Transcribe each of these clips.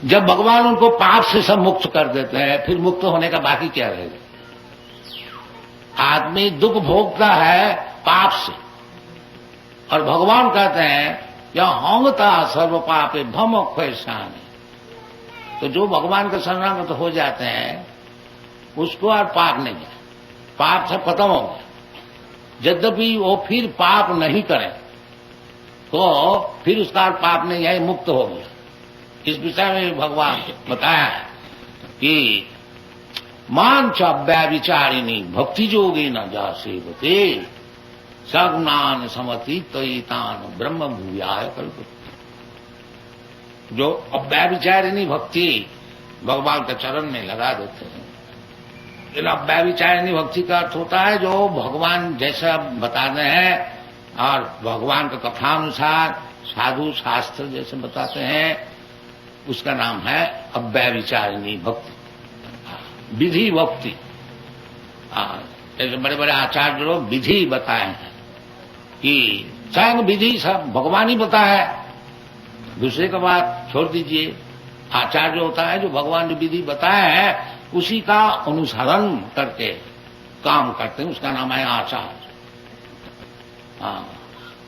जब भगवान उनको पाप से सब मुक्त कर देते हैं, फिर मुक्त होने का बाकी क्या रहेगा? आदमी दुख भोगता है पाप से, और भगवान कहते हैं या होंगता सर्व पापे भम क्वेशान। तो जो भगवान के शरणागत हो जाते हैं उसको और पाप नहीं है, पाप सब खत्म हो गया। यद्यपि वो फिर पाप नहीं करें तो फिर उसका और पाप नहीं है, मुक्त हो गया। इस विषय में भगवान बताया है कि मान च व्यभिचारिणी भक्ति जोगी न जा सेवते सगुणान समतीतान ब्रह्म भूयाय कल्प। जो अव्यभिचारिणी भक्ति भगवान के चरण में लगा देते हैं। अव्यभिचारिणी भक्ति का अर्थ होता है जो भगवान जैसा बताते हैं और भगवान के कथानुसार साधु शास्त्र जैसे बताते हैं, उसका नाम है अव्यभिचारिणी भक्ति, विधि भक्ति। जैसे बड़े बड़े आचार्य लोग विधि बताए हैं कि स्वयं विधि सब भगवान ही बताया है, दूसरे का बात छोड़ दीजिए। आचार्य होता है जो भगवान ने विधि बताया है उसी का अनुसरण करके काम करते हैं, उसका नाम है आचार्य।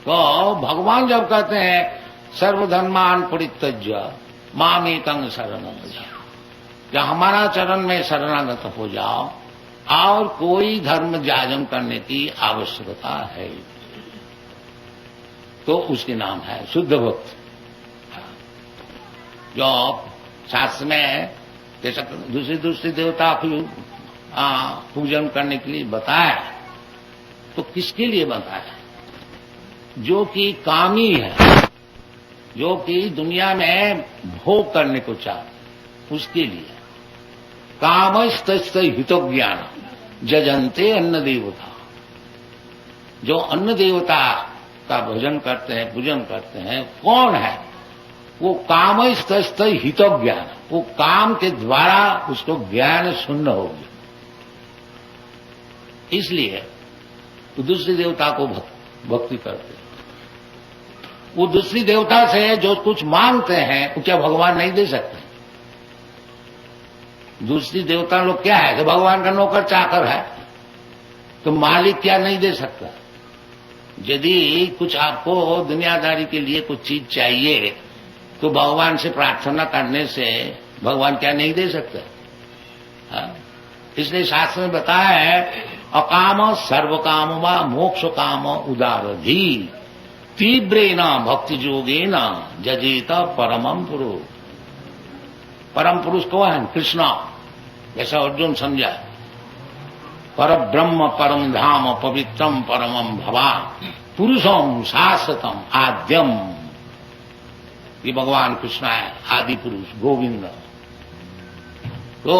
तो भगवान जब कहते हैं सर्वधर्मान परित्यज्य मामेकं शरणं व्रज, जब हमारा चरण में शरणागत हो जाओ और कोई धर्म जाजम करने की आवश्यकता है, तो उसके नाम है शुद्ध भक्ति। जो शास्त्र में जैसा दूसरे देवता को पूजन करने के लिए बताया, तो किसके लिए बताया? जो कि कामी है, जो कि दुनिया में भोग करने को चाहते, उसके लिए। कामस्त हितो ज्ञान जजंते अन्न देवता। जो अन्न देवता का भजन करते हैं, पूजन करते हैं, कौन है? वो कामस्त हितो ज्ञान, वो काम के द्वारा उसको ज्ञान शून्य हो गया, इसलिए वो दूसरी देवता को भक्ति करते हैं। वो दूसरी देवता से जो कुछ मांगते हैं वो क्या भगवान नहीं दे सकते? दूसरी देवता लोग क्या है? तो भगवान का नौकर चाकर है, तो मालिक क्या नहीं दे सकता? यदि कुछ आपको दुनियादारी के लिए कुछ चीज चाहिए तो भगवान से प्रार्थना करने से भगवान क्या नहीं दे सकता? इसलिए शास्त्र में बताया है अकाम सर्व काम व मोक्ष काम उदारधी तीव्रेण भक्ति योगेन जजेत परमं पुरुष। परम पुरुष कौन है? कृष्ण। जैसा अर्जुन समझा, पर ब्रह्म परम धाम पवित्रम परमं भवान पुरुषम शाश्वतम आद्यम। ये भगवान कृष्ण है, आदि पुरुष गोविंद। तो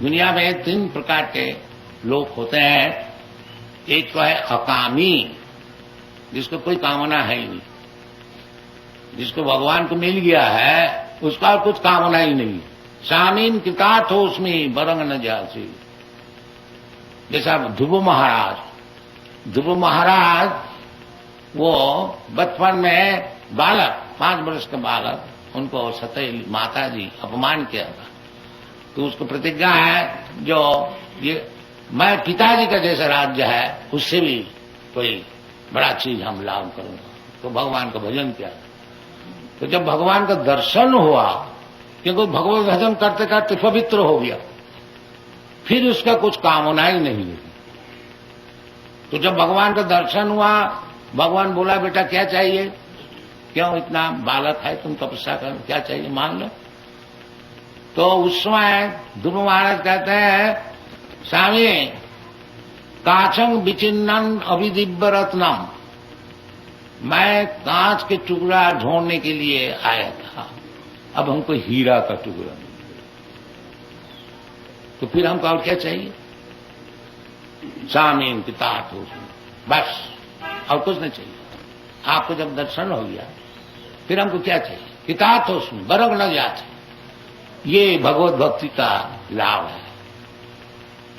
दुनिया में 3 प्रकार के लोग होते हैं। एक तो है अकामी, जिसको कोई कामना है ही नहीं, जिसको भगवान को मिल गया है उसका कुछ कामना ही नहीं। शामीन कृतार्थोस्मि बरंग न जासी। जैसा ध्रुव महाराज वो बचपन में बालक, 5 वर्ष का बालक, उनको सतई माता जी अपमान किया था, तो उसको प्रतिज्ञा है जो ये मैं पिताजी का जैसा राज्य है उससे भी कोई बड़ा चीज हम लाभ करूंगा। तो भगवान का भजन किया। तो जब भगवान का दर्शन हुआ, क्योंकि भगवत भजन करते करते पवित्र हो गया, फिर उसका कुछ कामना ही नहीं लगी। तो जब भगवान का दर्शन हुआ, भगवान बोला बेटा क्या चाहिए? क्यों इतना बालक है, तुम तपस्या कर, क्या चाहिए मांग लो। तो उस समय ध्रुव महाराज कहते हैं स्वामी कांचंग विचिन्नन अभिदिव्य रत्नम, मैं कांच के टुकड़ा ढूंढने के लिए आया था, अब हमको हीरा का टुकड़ा मिल गया, तो फिर हमको और क्या चाहिए? स्वामी पिता हो, बस और कुछ नहीं चाहिए। आपको जब दर्शन हो गया फिर हमको क्या चाहिए? किताब तो उसमें बरग न जाते। ये भगवत भक्ति का लाभ है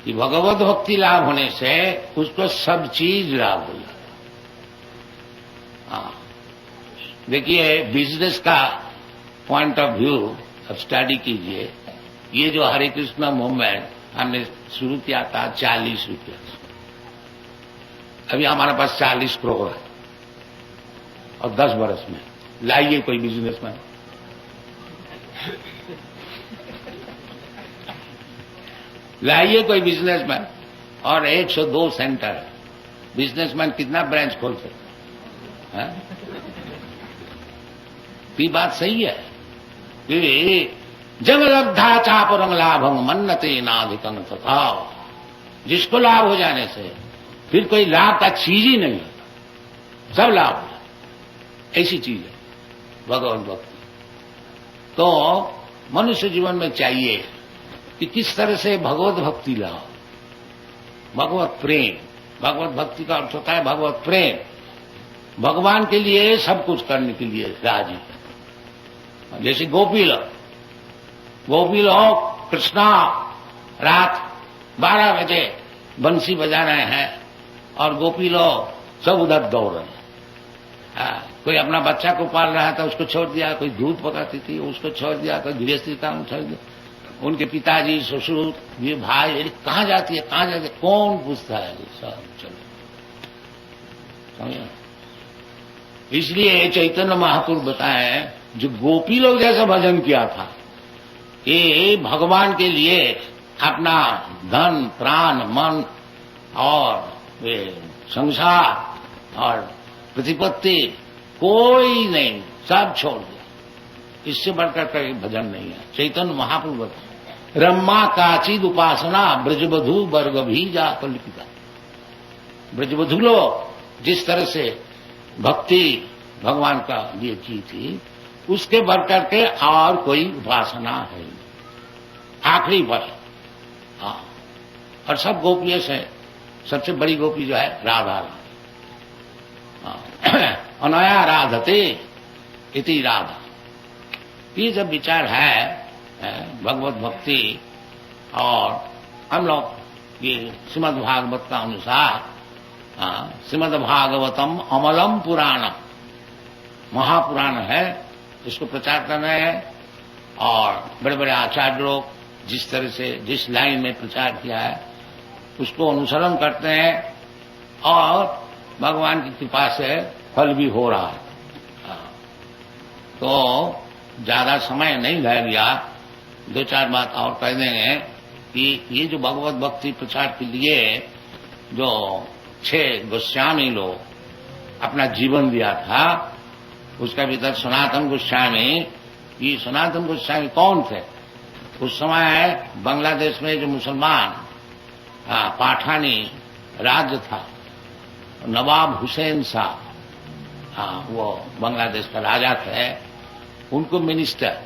कि भगवत भक्ति लाभ होने से उसको सब चीज लाभ हो जाता। हाँ, देखिए बिजनेस का पॉइंट ऑफ व्यू अब स्टडी कीजिए। ये जो हरे कृष्णा मूवमेंट हमने शुरू किया था 40 रुपये, अभी हमारे पास 40 करोड़ है, और 10 बरस में लाइए कोई बिजनेसमैन, लाइए कोई बिजनेसमैन, और 102 सेंटर। बिजनेसमैन कितना ब्रांच खोल सकते हैं? ये बात सही है कि जब लब्धा चापरंग लाभंग मन्नते नाधिकं तथा, जिसको लाभ हो जाने से फिर कोई लाभ का चीज ही नहीं होता, सब लाभ है, ऐसी चीज है भगवत भक्ति। तो मनुष्य जीवन में चाहिए कि किस तरह से भगवत भक्ति लाओ, भगवत प्रेम। भगवत भक्ति का अर्थ होता है भगवत प्रेम, भगवान के लिए सब कुछ करने के लिए राजी। जैसे गोपी लोग कृष्णा रात 12 बजे बंसी बजा रहे हैं और गोपी लोग सब उधर दौड़ रहे हैं। कोई अपना बच्चा को पाल रहा था, उसको छोड़ दिया, कोई दूध पकाती थी उसको छोड़ दिया, कोई गृहस्थी काम छोड़ दिया, उनके पिताजी ससुर ये भाई कहाँ जाती है कहाँ जाती है, कौन पूछता है? सब चलो समझे। इसलिए चैतन्य महापुरुष बताए जो गोपी लोग जैसा भजन किया था, ये भगवान के लिए अपना धन प्राण मन और संसार और प्रतिपत्ति कोई नहीं, सब छोड़ दिया। इससे बढ़कर का भजन नहीं है। चैतन्य महाप्रभु बताए रम्मा काचिद उपासना ब्रजबधु वर्ग भी जा कल्पिता। ब्रजबधु लोग जिस तरह से भक्ति भगवान का लिए की थी, उसके बढ़कर के और कोई उपासना है आखिरी पर। हाँ, और सब गोपियों से सबसे बड़ी गोपी जो है राधा। अनया राधते इति राधा। ये जब विचार है भगवत भक्ति, और हम लोग ये श्रीमद् भागवत का अनुसार, श्रीमद् भागवतम अमलम पुराणम, महापुराण है, इसको प्रचार कर रहे हैं। और बड़े बड़े आचार्य लोग जिस तरह से जिस लाइन में प्रचार किया है उसको अनुसरण करते हैं, और भगवान की कृपा से फल भी हो रहा है। तो ज्यादा समय नहीं रह गया, 2-4 बात और कह देंगे कि ये जो भगवत भक्ति प्रचार के लिए जो 6 गोस्वामी लोग अपना जीवन दिया था, उसका भीतर सनातन गोस्वामी। ये सनातन गोस्वामी कौन थे? उस समय बांग्लादेश में जो मुसलमान पाठानी राज्य था, नवाब हुसैन शाह, वो बांग्लादेश का राजा थे, उनको मिनिस्टर,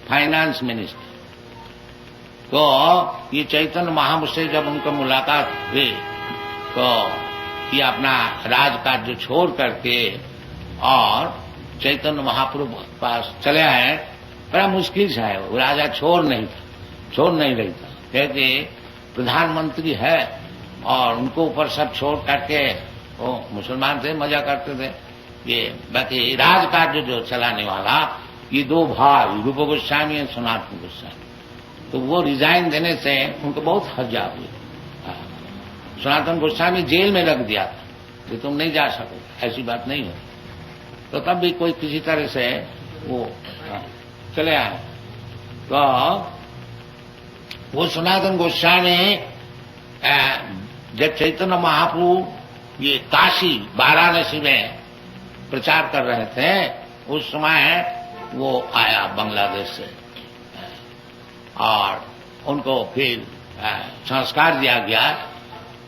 फाइनेंस मिनिस्टर। तो ये चैतन्य महाप्रभु से जब उनका मुलाकात हुई, तो ये अपना राजकार्य छोड़ करके और चैतन्य महाप्रभु के पास चले आए। बड़ा मुश्किल से है, वो राजा छोड़ नहीं रही था, क्योंकि प्रधानमंत्री है और उनको ऊपर सब छोड़ करके, वो मुसलमान थे, मजा करते थे। ये बाकी राजकार्य जो चलाने वाला ये 2 भाई रूप गोस्वामी और सनातन गोस्वामी, तो वो रिजाइन देने से उनको बहुत हर्जा हुई। सनातन गोस्वामी जेल में रख दिया था कि तुम नहीं जा सकोगे, ऐसी बात नहीं है। तो तब भी कोई किसी तरह से वो चले आए। तो वो सनातन गोस्वामी जब चैतन्य महाप्रभु ये काशी वाराणसी में प्रचार कर रहे थे, उस समय वो आया बांग्लादेश से, और उनको फिर संस्कार दिया गया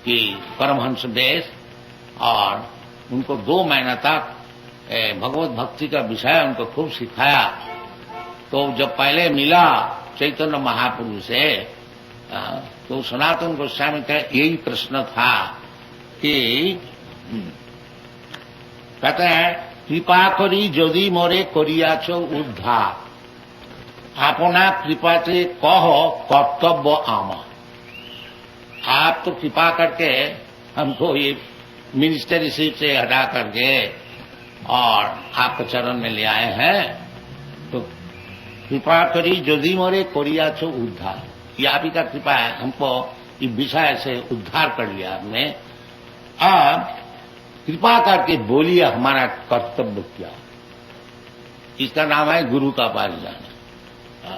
कि परमहंस देश, और उनको 2 महीना तक भगवत भक्ति का विषय उनको खूब सिखाया। तो जब पहले मिला चैतन्य महाप्रभु से, तो सनातन गोस्वामी का यही प्रश्न था कि कहते हैं कृपा करी यदि मोरे करियाछो उद्धार, अपना कृपा से कहो कर्तव्य आमा। आप तो कृपा करके हमको ये मिनिस्टरशिप से हटा करके और आपके चरण में ले आए हैं, तो कृपा करी यदि मोरे कोरिया छो उद्धार। ये आप ही का कृपा है, हमको इस विषय से उद्धार कर लिया आपने। अब कृपा करके बोलिए हमारा कर्तव्य क्या। इसका नाम है गुरु का पास जाना।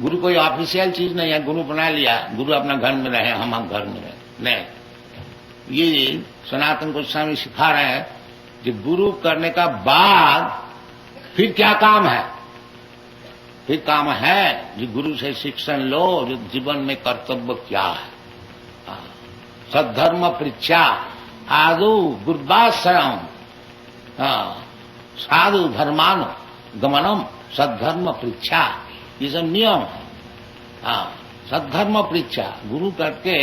गुरु कोई ऑफिशियल चीज नहीं है, गुरु बना लिया, गुरु अपना घर में रहे, हम घर में रहे, नहीं। ये सनातन गोस्वामी सिखा रहे हैं कि गुरु करने का बाद फिर क्या काम है। फिर काम है जो गुरु से शिक्षण लो, जो जीवन में कर्तव्य क्या है। सद्धर्म परीक्षा आदु गुरुवाश्रम साधु धर्मानु गमनम सद्धर्म परीक्षा, ये सब नियम है। सद्धर्म परीक्षा गुरु करके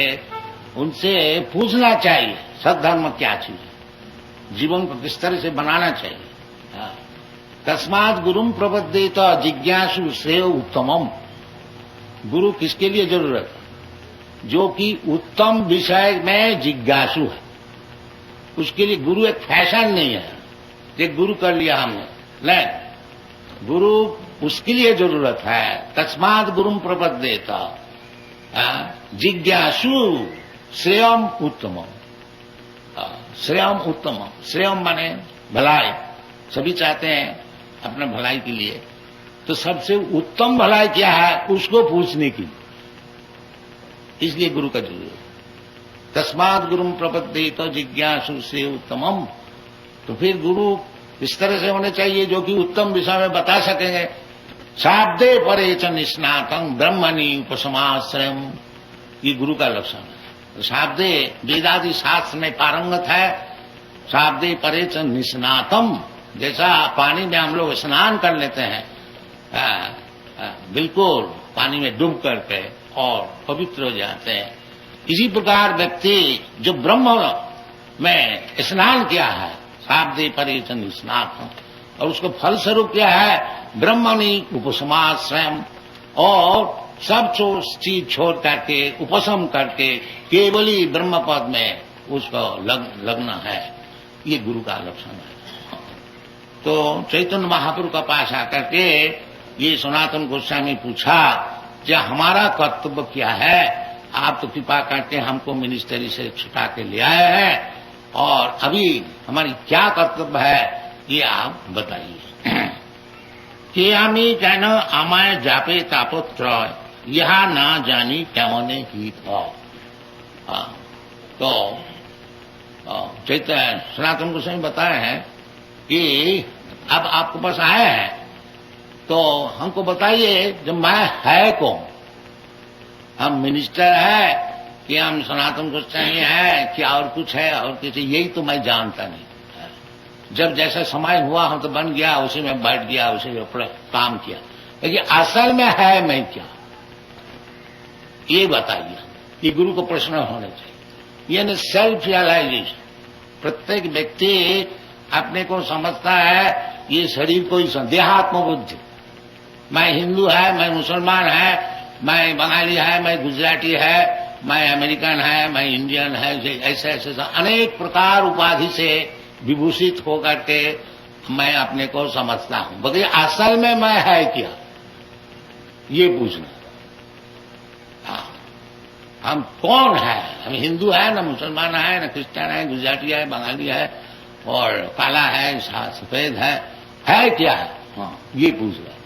उनसे पूछना चाहिए सद्धर्म क्या चीज है, जीवन को किस तरह से बनाना चाहिए। तस्मात् गुरुम प्रपद्येत जिज्ञासु श्रेय उत्तमम। गुरु किसके लिए जरूरत है? जो कि उत्तम विषय में जिज्ञासु है, उसके लिए गुरु एक फैशन नहीं है, एक गुरु कर लिया हमने, नहीं। गुरु उसके लिए जरूरत है। तस्मात् गुरुम प्रपद्येत जिज्ञासु श्रेयम उत्तमम। श्रेयम उत्तमम, श्रेयम माने भलाई, सभी चाहते हैं अपने भलाई के लिए, तो सबसे उत्तम भलाई क्या है उसको पूछने की, इसलिए गुरु का जरूरत। तस्मात् गुरुम प्रपद्येत जिज्ञासु श्रेय उत्तमम। तो फिर गुरु इस तरह से होने चाहिए जो कि उत्तम विषय में बता सकेंगे। शाब्दे परे च निष्णातं ब्रह्मणि उपसमाश्रयम्, ये गुरु का लक्षण है। शाब्दे वेदादि शास्त्र में पारंगत है। शाब्दे परे च निष्णातम, जैसा पानी में हम लोग स्नान कर लेते हैं, बिल्कुल पानी में डूब करके और पवित्र हो जाते हैं, इसी प्रकार व्यक्ति जो ब्रह्म में स्नान किया है, शाब्दे परे च निष्णातम, और उसको फलस्वरूप क्या है, ब्रह्मणि उपसमाश्रयम्, और सब चीज छोड़ करके उपशम करके केवल ही ब्रह्म पद में उसको लगना है। ये गुरु का लक्षण है। तो चैतन्य महाप्रभु का पास आकर के ये सनातन गोस्वामी पूछा कि हमारा कर्तव्य क्या है। आप तो कृपा करके हमको मिनिस्ट्री से छुटा के ले आए हैं, और अभी हमारी क्या कर्तव्य है ये आप बताइए। कि हमी कहना आमाय जापे तापत्र यह ना जानी कैमने ही था। तो चैतन्य सनातन गोस्वामी बताए हैं कि अब आपके पास आए हैं तो हमको बताइए जब मैं है कौन, हम मिनिस्टर है कि हम सनातन गोस्वामी है कि और कुछ है, और किसी, यही तो मैं जानता नहीं। जब जैसा समय हुआ हम तो बन गया, उसी में बैठ गया, उसी में अपना काम किया, लेकिन असल में है मैं क्या, ये बताइए। ये गुरु को प्रश्न होना चाहिए। यानी सेल्फ रियलाइजेशन। प्रत्येक व्यक्ति अपने को समझता है ये शरीर को ही, देहात्म बुद्धि, मैं हिंदू है, मैं मुसलमान है, मैं बंगाली है, मैं गुजराती है, मैं अमेरिकन है, मैं इंडियन है, ऐसे ऐसे अनेक प्रकार उपाधि से विभूषित होकर के मैं अपने को समझता हूं। बल्कि असल में मैं है क्या, ये पूछना। हम कौन है, हम हिंदू है, न मुसलमान है, न क्रिश्चियन है, गुजराती है, बंगाली है, और काला है, सफेद है क्या है, हाँ, ये पूछ रहा है।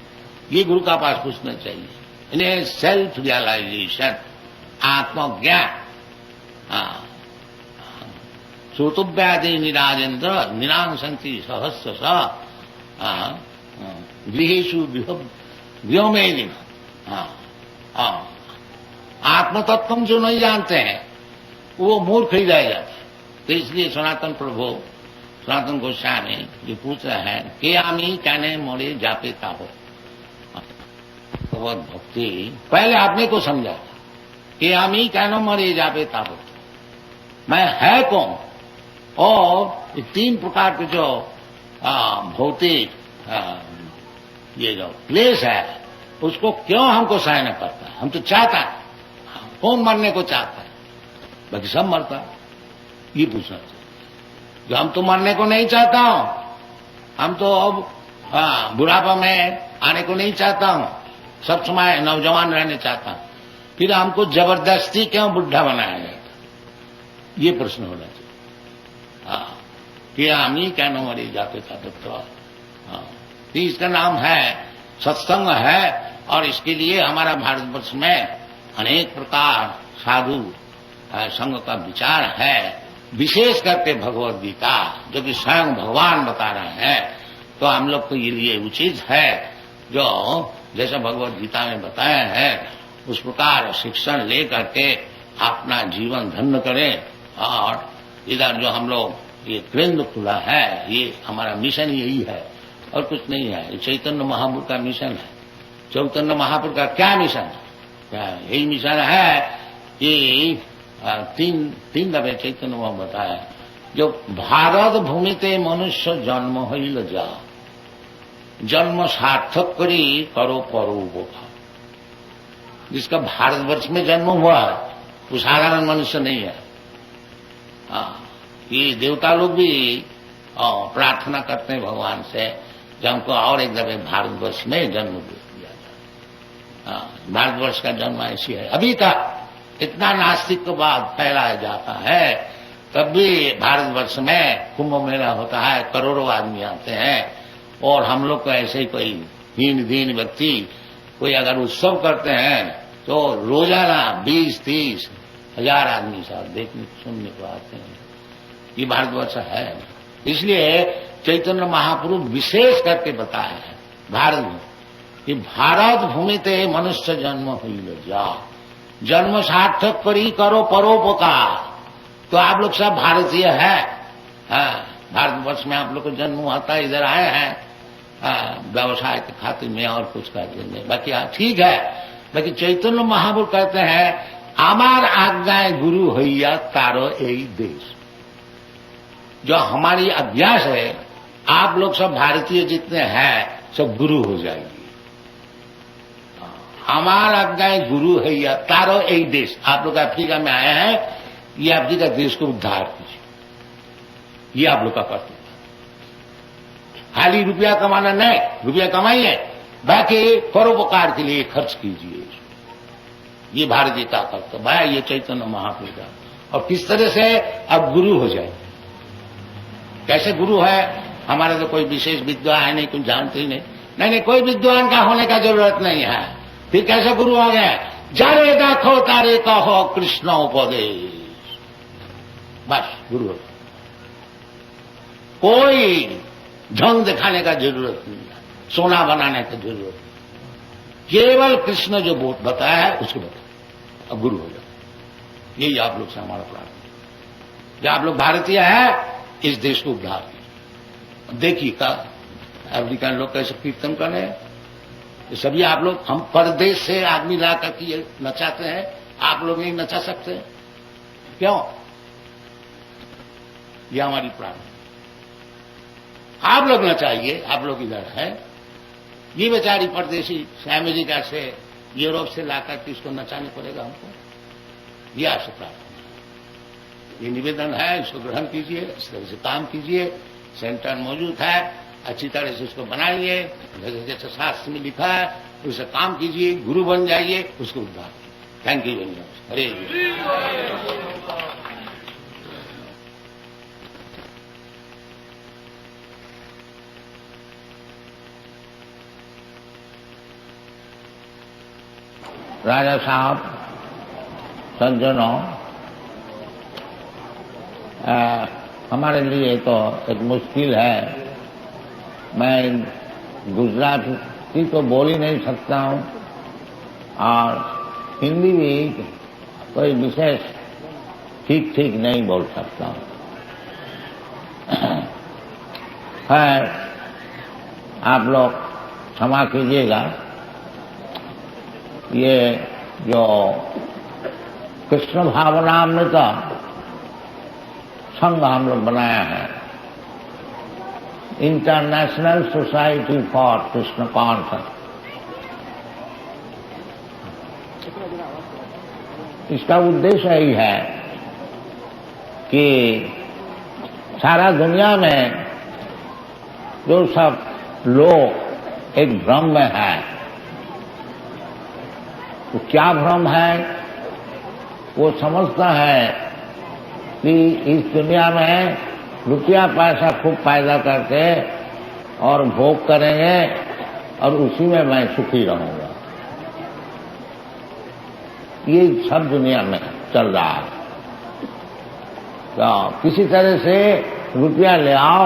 ये गुरु का पास पूछना चाहिए। इन्हें सेल्फ रियलाइजेशन, आत्मज्ञान। श्रोतव्यादि निराजेन्द्र निरांसंति सहस्र गृहेषु व्योमेदिन। आत्मतत्व जो नहीं जानते हैं वो मूर्ख ही रह जाते। तो इसलिए सनातन प्रभु सनातन गोस्वामी जो पूछ रहे हैं के आमी कहने मोड़े जापे तापो, भगवत भक्ति पहले आपने को समझा था कि आमी कहना मोड़े जापे तापो, मैं है कौन, और ये तीन प्रकार के जो भौतिक ये जो क्लेश है उसको क्यों हमको सहना पड़ता है। हम तो चाहता है, कौन मरने को चाहता है, बाकी सब मरता है। ये पूछना चाहिए। जो हम तो मरने को नहीं चाहता हूं, हम तो अब हाँ, बुढ़ापा में आने को नहीं चाहता हूँ, सब समय नौजवान रहने चाहता हूँ। फिर हमको जबरदस्ती क्यों बुढ़ा बनाया गया? ये प्रश्न होना चाहिए। हाँ, कि हम ही क्या न मरे जाते जाते तो। हाँ, इसका नाम है सत्संग है, और इसके लिए हमारा भारतवर्ष में अनेक प्रकार साधु संघ का विचार है, विशेष करके भगवद गीता जो कि स्वयं भगवान बता रहे हैं। तो हम लोग को ये लिए उचित है जो जैसा भगवद गीता में बताया है उस प्रकार शिक्षण ले करके अपना जीवन धन्य करें। और इधर जो हम लोग ये केंद्र खुला है, ये हमारा मिशन यही है और कुछ नहीं है। चैतन्य महापुरुष का मिशन है। चैतन्य महापुरुष का क्या मिशन है? यही मिशन है कि तीन दफे चैतन्य वहां बताया, जो भारत भूमि ते मनुष्य जन्म होइल जा, जन्म सार्थक करी करो परोपकार। जिसका भारतवर्ष में जन्म हुआ है वो साधारण मनुष्य नहीं है। ये देवता लोग भी प्रार्थना करते हैं भगवान से कि हमको और एक दफे भारतवर्ष में जन्म दे दिया जाए। भारतवर्ष का जन्म ऐसी है। अभी तक इतना नास्तिक के बाद फैलाया जाता है, तब भी भारतवर्ष में कुंभ मेला होता है, करोड़ों आदमी आते हैं, और हम लोग को ऐसे ही कोई हीन दीन व्यक्ति कोई अगर उत्सव करते हैं तो रोजाना 20-30 हजार आदमी साथ देखने सुनने को आते हैं। ये भारतवर्ष है। इसलिए चैतन्य महापुरुष विशेष करके बताया है भारत में कि भारत भूमि ते मनुष्य जन्म हुई जा, जन्म सार्थक करी करो परोपकार। तो आप लोग सब भारतीय है। भारतवर्ष में आप लोग को जन्म हुआ था, इधर आए हैं व्यवसाय के खातिर में और कुछ करते नहीं। बाकी ठीक है। बाकी चैतन्य महापुरुष कहते हैं आमार आज्ञाएं गुरु हैया तारो यही देश। जो हमारी अभ्यास है, आप लोग सब भारतीय जितने हैं सब गुरु हो जाएगी। हमारा आज्ञाएं गुरु हैया तारो यही देश। आप लोग अफ्रीका में आए हैं, ये अफ्रीका देश को उद्धार कीजिए, ये आप लोग का कर्तव्य। खाली रुपया कमाना नहीं, रुपया कमाइए, बाकी परोपकार के लिए खर्च कीजिए। ये भारतीय का कर्तव्य है, ये चैतन्य महापुरुष का। और किस तरह से अब गुरु हो जाए? कैसे गुरु है? हमारे तो कोई विशेष विद्वान है नहीं, कुछ जानते ही नहीं। नहीं, कोई विद्वान का होने का जरूरत नहीं है। फिर कैसे गुरु हो गए? जारे देखो तारे कहो कृष्ण उपदेश, बस गुरु हो। कोई ढंग दिखाने का जरूरत नहीं है, सोना बनाने की जरूरत नहीं। केवल कृष्ण जो बोध बताया है उसको बताया, अब गुरु हो जाए। यही आप लोग से हमारा प्रार्थना। जब आप लोग भारतीय है, इस देश को उद्धार कीजिए। देखिए का अफ्रीकन लोग कैसे कीर्तन कर रहे हैं, ये सभी आप लोग। हम परदेश से आदमी ला करके ये नचाते हैं, आप लोग नहीं नचा सकते क्यों? ये हमारी प्रार्थना। आप लोग नचाइए, आप लोग इधर है। ये बेचारी परदेशी अमेरिका से यूरोप से लाकर के इसको नचाने पड़ेगा हमको। ये आपसे प्रार्थना, ये निवेदन है, इसको ग्रहण कीजिए, इस तरह से काम कीजिए। सेंटर मौजूद है, अच्छी तरह से उसको बनाइए, जैसे जैसे शास्त्र में लिखा है उससे काम कीजिए, गुरु बन जाइए, उसको उद्धार। Thank you very much. हरे राजा साहब, सज्जनों, हमारे लिए तो एक मुश्किल है। मैं गुजराती तो बोल ही नहीं सकता हूँ और हिंदी भी कोई विशेष ठीक ठीक नहीं बोल सकता हूँ। खैर, आप लोग क्षमा कीजिएगा। ये जो कृष्ण भावनामृत संघ हम लोग बनाया है, international society for Krishna conscious, इसका उद्देश्य यही है कि सारा दुनिया में जो सब लोग एक भ्रम में है। तो क्या भ्रम है? वो समझता है कि इस दुनिया में रुपया पैसा खूब पैदा करके और भोग करेंगे और उसी में मैं सुखी रहूंगा। ये सब दुनिया में चल रहा है। तो किसी तरह से रुपया ले आओ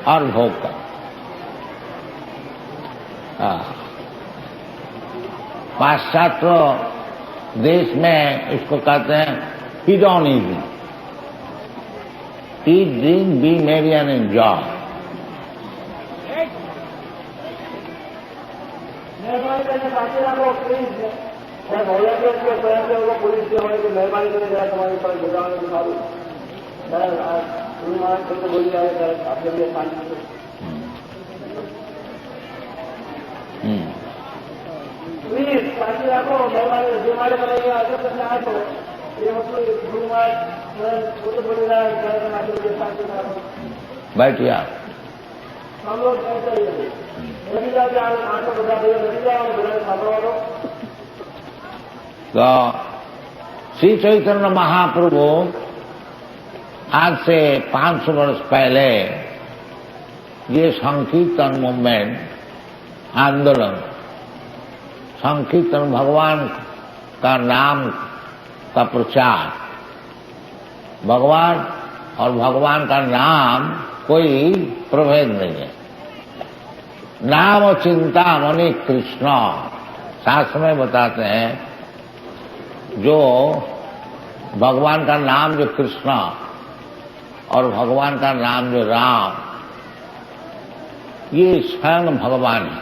और भोग करो। पाश्चात्य देश में इसको कहते हैं हिडोनिज्म। ईट, ड्रिंक, बी मेरी एंड एंजॉय। बैठिया तो श्री चैतन्य महाप्रभु आज से 500 वर्ष पहले ये संकीर्तन मूवमेंट, आंदोलन, संकीर्तन भगवान का नाम का प्रचार, भगवान और भगवान का नाम कोई प्रभेद नहीं है। नाम चिंता मणि कृष्ण, शास्त्र में बताते हैं जो भगवान का नाम जो कृष्ण और भगवान का नाम जो राम, ये स्वयं भगवान है।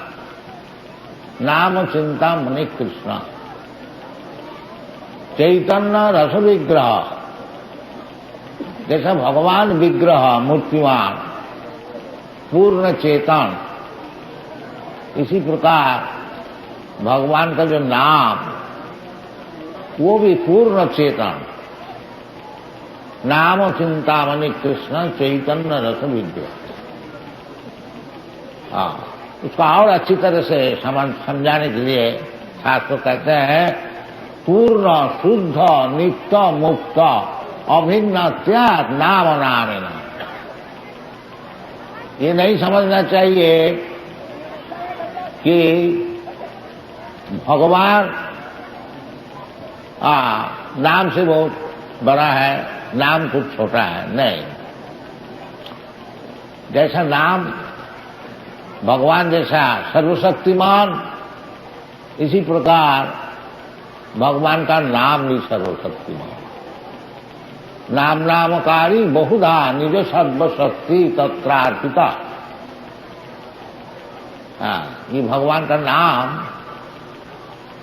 नाम चिंता मणि कृष्ण। चैतन्य रस विग्रह, जैसा भगवान विग्रह मूर्तिमान पूर्ण चेतन, इसी प्रकार भगवान का जो नाम वो भी पूर्ण चेतन। नाम चिंतामणि कृष्ण चैतन्य रस विग्रह। उसको और अच्छी तरह से समझाने के लिए शास्त्र कहते हैं पूर्ण शुद्ध नित्य मुक्त अभिन्न त्याग नाम नामेन। ये नहीं समझना चाहिए कि भगवान नाम से बहुत बड़ा है, नाम कुछ छोटा है। नहीं, जैसा नाम भगवान जैसा सर्वशक्तिमान, इसी प्रकार भगवान का नाम भी सर्वशक्तिमान। नाम नामकारी बहुधा निज सर्वशक्ति तत्रार्पिता। ये भगवान का नाम,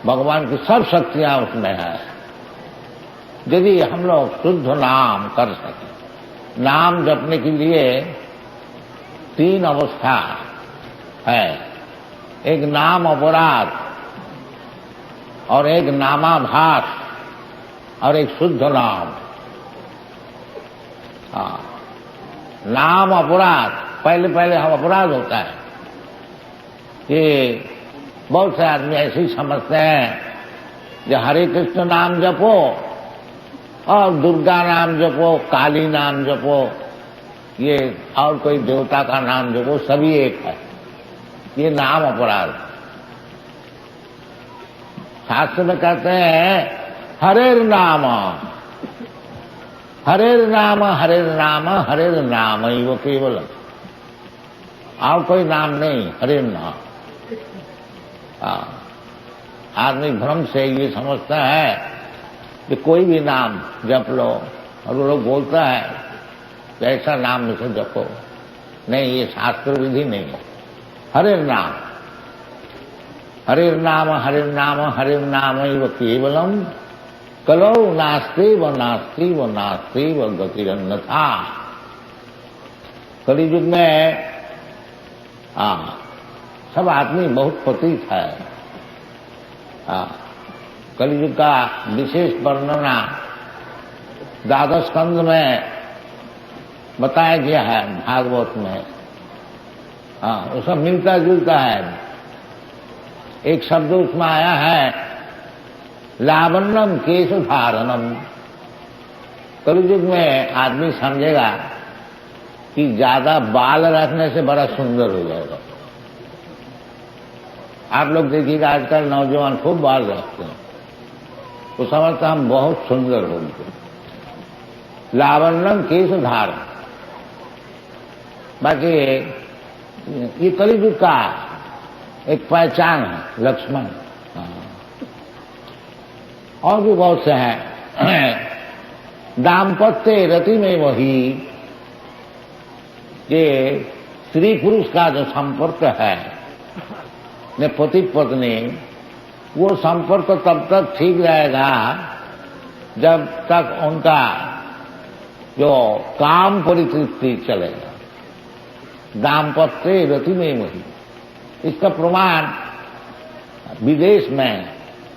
भगवान की सब शक्तियां उसमें है। यदि हम लोग शुद्ध नाम कर सकें, नाम जपने के लिए 3 अवस्था है। एक नाम अपराध और एक नामाभास और एक शुद्ध नाम। नाम अपराध, पहले पहले हम अपराध होता है कि बहुत से आदमी ऐसे ही समझते हैं जो हरे कृष्ण नाम जपो और दुर्गा नाम जपो, काली नाम जपो, ये और कोई देवता का नाम जपो, सभी एक है। ये नाम अपराध। शास्त्र में कहते हैं हरेर नाम, हरेर नाम, हरेर नाम, हरेर नाम वो केवल, और कोई नाम नहीं, हरेर नाम। आदमी भ्रम से ये समझता है कि कोई भी नाम जप लो, और वो लोग बोलता है कि ऐसा नाम में से जपो। नहीं, ये शास्त्र विधि नहीं है। हरेर नाम, हरेर नाम, हरेर नाम, हरेर नाम वो केवलम कलो नास्ति व नास्ति व नास्ति व गतिरन्यथा। कलियुग में सब आदमी बहुत पतित है। कलियुग का विशेष वर्णना 12 स्कंद में बताया गया है भागवत में। हाँ, वो सब मिलता जुलता है। एक शब्द उसमें आया है लावण्यम केश धारणम। कलयुग में आदमी समझेगा कि ज्यादा बाल रखने से बड़ा सुंदर हो जाएगा। आप लोग देखिएगा आजकल नौजवान खूब बाल रखते हैं, तो समझता हम बहुत सुंदर होंगे। लावण्यम केश धारण। बाकी ये कलयुग का एक पहचान है, लक्ष्मण। और भी बहुत से हैं। दाम्पत्य रति में वही, ये स्त्री पुरुष का जो संपर्क है ने पति पत्नी, वो संपर्क तब तक ठीक रहेगा जब तक उनका जो काम परितृप्ति चलेगा। दाम्पत्य रति में वही, इसका प्रमाण विदेश में,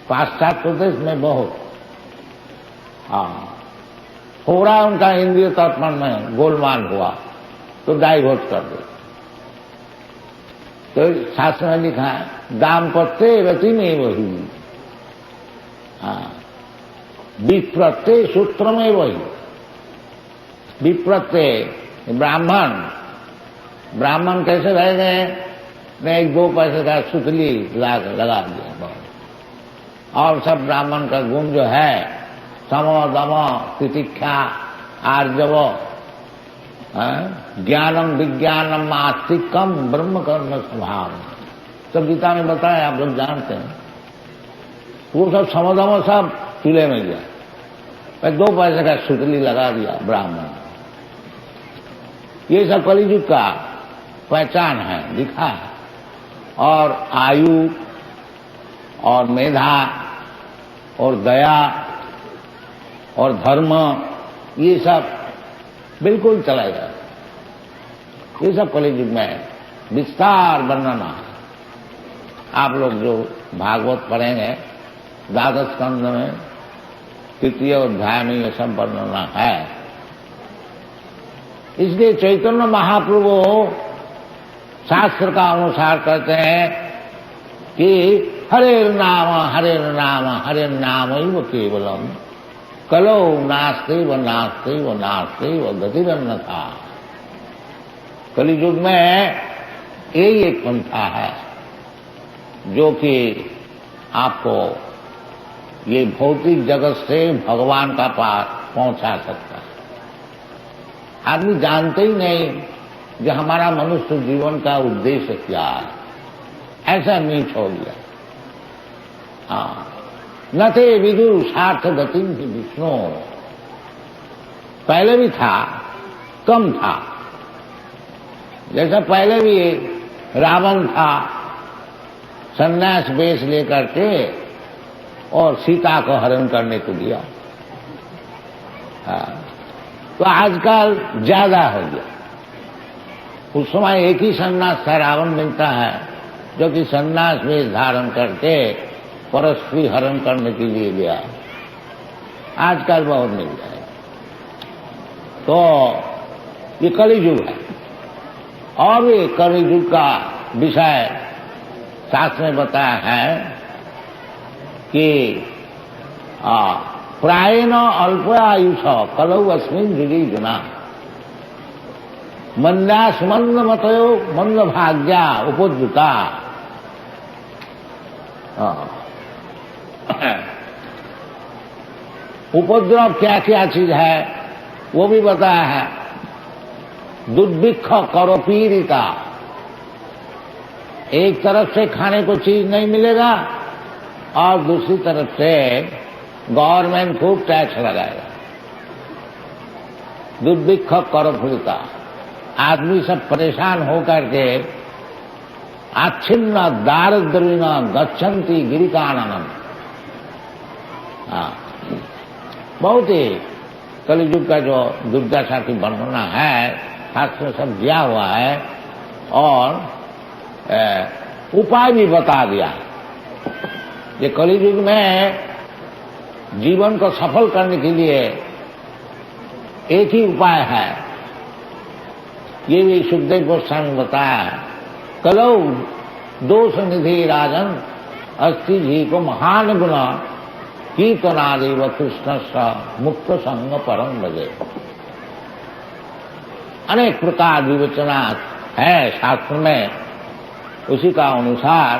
पाश्चात्य देश में बहुत, थोड़ा उनका इंद्रिय तर्पण में गोलमाल हुआ तो डाइवोर्स कर दो। तो शास्त्र में लिखा है दाम्पत्य रति में वही, विप्रत्य सूत्र में वही। विप्रत्य ब्राह्मण कैसे रह गए ने, एक 2 पैसे का सुतली लगा दिया और सब ब्राह्मण का गुण जो है सम दम तितिक्षा आर्जव ज्ञानम विज्ञानम आस्तिकम ब्रह्म कर्म स्वभाव, सब गीता में बताया, आप लोग जानते हैं। वो सब समदम सब चूल्हे में गया, 2 पैसे का सुतली लगा दिया ब्राह्मण। ये सब कलियुग का पहचान है, दिखा है। और आयु और मेधा और दया और धर्म, ये सब बिल्कुल चलेगा। ये सब कलियुग में विस्तार वर्णना है। आप लोग जो भागवत पढ़ेंगे 12 स्कंद में 3 अध्याय में ये सब वर्णना है। इसलिए चैतन्य महाप्रभु शास्त्र का अनुसार कहते हैं कि हरे नाम हरे नाम केवलम कलो नास्ति व गतिरन्यथा। कलियुग में यही एक पंथा है जो कि आपको ये भौतिक जगत से भगवान का पास पहुंचा सकता है। आदमी जानते ही नहीं कि हमारा मनुष्य जीवन का उद्देश्य क्या है, ऐसा नीच हो गया। हाँ, न थे विदुर सार्थ गति विष्णु। पहले भी था, कम था। जैसा पहले भी रावण था, सन्यास वेश लेकर के और सीता को हरण करने को दिया। तो आजकल ज्यादा हो गया। उस समय एक ही सन्यास था, रावण मिलता है, जो कि सन्यास वेश धारण करके परस्त्री हरण करने के लिए गया। आजकल बहुत मिल जाएगा। तो ये कलियुग है। और भी कलियुग का विषय शास्त्र में बताया है कि प्रायेण अल्पायुष कलौ अस्मिन् युगे जना मंदास मंद मतयो मंद भाग्या उपद्रुता। उपद्रव क्या क्या चीज है वो भी बताया है। दुर्भिक्ष करोपीड़िता, एक तरफ से खाने को चीज नहीं मिलेगा और दूसरी तरफ से गवर्नमेंट खूब टैक्स लगाएगा। दुर्भिक्ष करोपीड़िता, आदमी सब परेशान होकर के आच्छिन्न दारिद्र्येण गच्छन्ति गिरिकाननम। बहुत ही कलियुग का जो दुर्दशा की वर्णना है शास्त्र में सब दिया हुआ है और उपाय भी बता दिया। ये कलियुग में जीवन को सफल करने के लिए एक ही उपाय है, ये भी सुखदेव गोस्वामी बताया है कलौ दोष निधि राजन अस्थि जी को महान गुना कीर्तनादेव कृष्ण सा मुक्त संग परम लगे। अनेक प्रकार विवेचना है शास्त्र में, उसी का अनुसार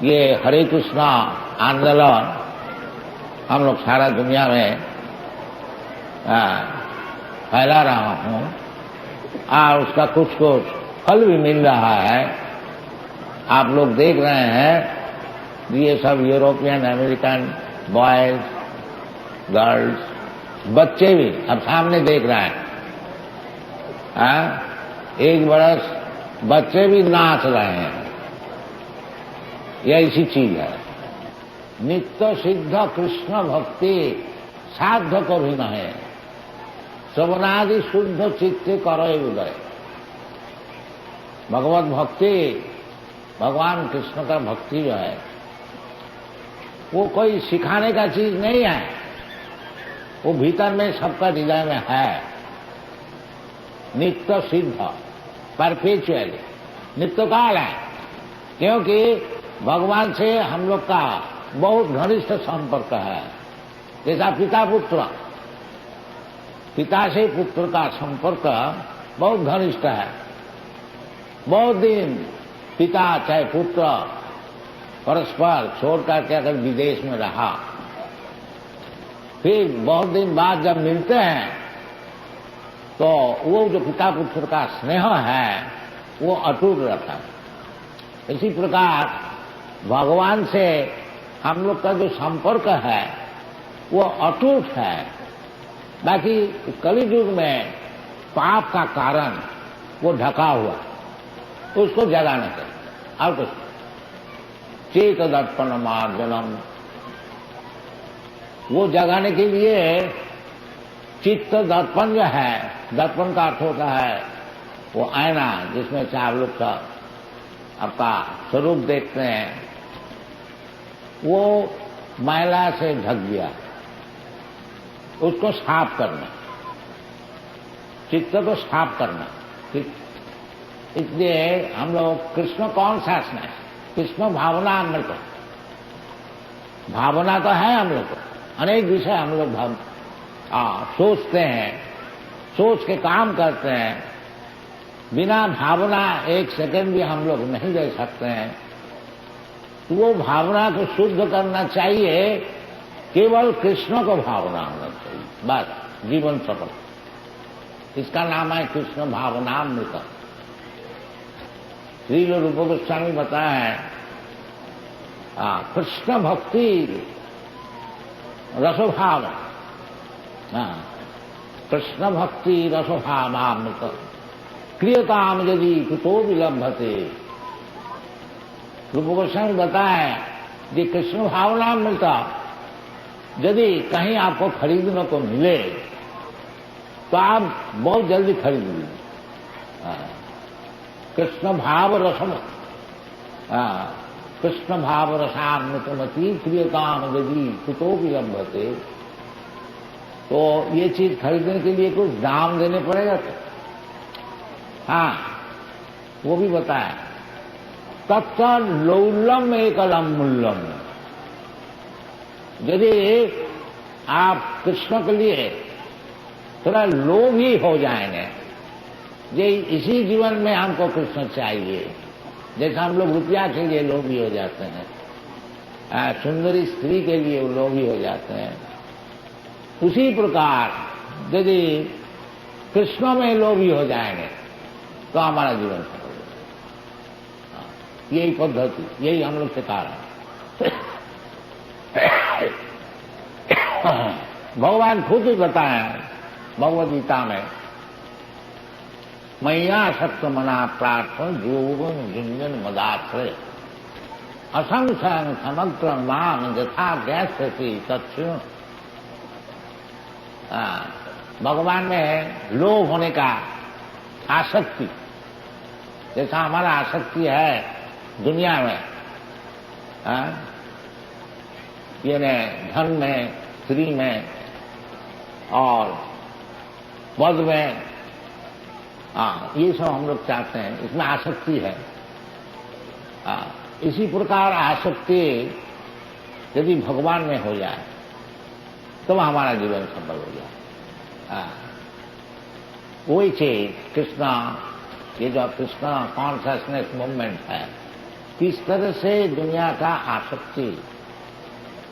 ये हरे कृष्णा आंदोलन हम लोग सारा दुनिया में फैला रहा हूँ और उसका कुछ कुछ फल भी मिल रहा है। आप लोग देख रहे हैं ये सब यूरोपियन अमेरिकन बॉयज गर्ल्स बच्चे भी अब सामने देख रहे हैं। एक बरस बच्चे भी नाच रहे हैं। यह ऐसी चीज है। नित्य सिद्ध कृष्ण भक्ति साध्य को भी नहीं, श्रवणादि शुद्ध चित्त करे उदय। भगवत भक्ति, भगवान कृष्ण का भक्ति जो है वो कोई सिखाने का चीज नहीं है, वो भीतर में सबका हृदय में है। नित्य सिद्ध परपेचुअली नित्य काल है, क्योंकि भगवान से हम लोग का बहुत घनिष्ठ संपर्क है। जैसा पिता पुत्र, पिता से पुत्र का संपर्क बहुत घनिष्ठ है। बहुत दिन पिता चाहे पुत्र परस्पर छोड़ करके अगर विदेश में रहा, फिर बहुत दिन बाद जब मिलते हैं तो वो जो पिता पुत्र का स्नेह है वो अटूट रहता है। इसी प्रकार भगवान से हम लोग का जो संपर्क है वो अटूट है। बाकी कलियुग में पाप का कारण वो ढका हुआ, उसको जगाना चाहिए और कुछ। चेत दर्पण मार्जनम, वो जगाने के लिए चित्त दर्पण जो है, दर्पण का अर्थ होता है वो आईना जिसमें से आप लोग का आपका स्वरूप देखते हैं, वो मैला से ढक गया, उसको साफ करना, चित्त को साफ करना। इसलिए हम लोग कृष्ण कॉन्शसनेस, कृष्ण भावना अमृत, भावना तो है हम लोग को, अनेक विषय हम लोग सोचते हैं, सोच के काम करते हैं। बिना भावना एक सेकंड भी हम लोग नहीं रह सकते हैं। तो वो भावना को शुद्ध करना चाहिए, केवल कृष्ण को भावना होना चाहिए, बस जीवन सफल। इसका नाम है कृष्ण भावनामृत। श्रील रूप गोस्वामी बताया है कृष्ण भक्ति रसोभाव, कृष्ण भक्ति रसोभावामृत क्रियताम यदि कुतो विलंभते। रूप गोस्वामी बताया कि कृष्ण भावना मिलता यदि कहीं आपको खरीदने को मिले तो आप बहुत जल्दी खरीद लीजिए। कृष्ण भाव रसम, कृष्ण भाव रसामृतमती क्रियताम यदि कुतो विलंभते। तो ये चीज खरीदने के लिए कुछ दाम देने पड़ेगा तो हाँ, वो भी बताया तत्व लौल्यम एकलम मूल्यम। यदि आप कृष्ण के लिए थोड़ा लोभी हो जाएंगे, ये इसी जीवन में हमको कृष्ण चाहिए, जैसा हम लोग रुपया के लिए लोभी हो जाते हैं, सुंदरी स्त्री के लिए लोभी हो जाते हैं, उसी प्रकार यदि कृष्ण में लोभी हो जाएंगे तो हमारा जीवन सफल होगा। यही पद्धति, यही हम लोग सिखा रहे हैं। भगवान खुद ही बताए भगवद गीता में, मैया सत्य मना प्रार्थन जोगम जिंजन मदाश्रय असंख्यन समग्र मान यथा गैस्यति तत्व। भगवान में लोभ होने का आसक्ति, जैसा हमारा आसक्ति है दुनिया में, ये धन में, स्त्री में और पद में, ये सब हम लोग चाहते हैं, इसमें आसक्ति है। इसी प्रकार आसक्ति यदि भगवान में हो जाए तो हमारा जीवन सफल हो जाए। वही चीज कृष्णा, ये जो कृष्णा कॉन्शसनेस मूवमेंट है, किस तरह से दुनिया का आसक्ति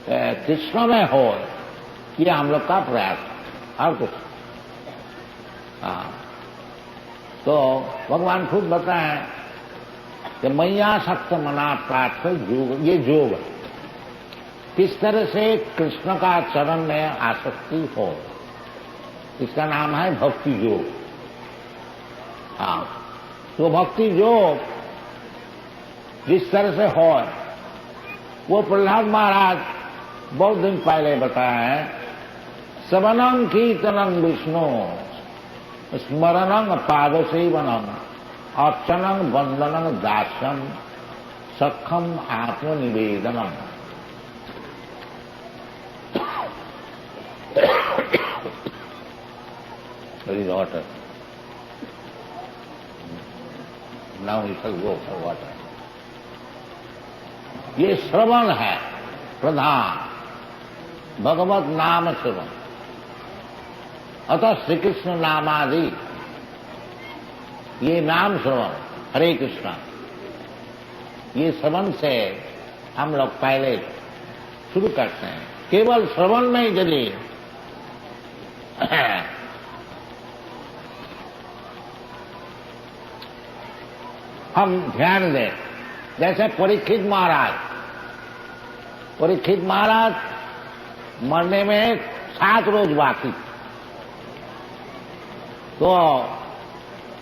कृष्ण में हो, ये हम लोग का प्रयास है और कुछ। तो भगवान खुद बताएं कि मैया सक्त मना प्रार्थ योग, ये योग है। किस तरह से कृष्ण का चरण में आसक्ति हो, इसका नाम है भक्ति योग। तो भक्ति योग जिस तरह से हो, वो प्रहलाद महाराज बहुत दिन पहले बताया है। श्रवणं कीर्तनं विष्णु स्मरणं पाद सेवनम अर्चनं वंदनं दास्यम सखम आत्मनिवेदनम। water. Now he shall go for water. ये श्रवण है प्रधान, भगवत नाम श्रवण। अतः श्री कृष्ण नामादि, ये नाम श्रवण, हरे कृष्णा, ये श्रवण से हम लोग पहले शुरू करते हैं। केवल श्रवण में यदि हम ध्यान दें, जैसे परीक्षित महाराज मरने में 7 रोज बाकी, तो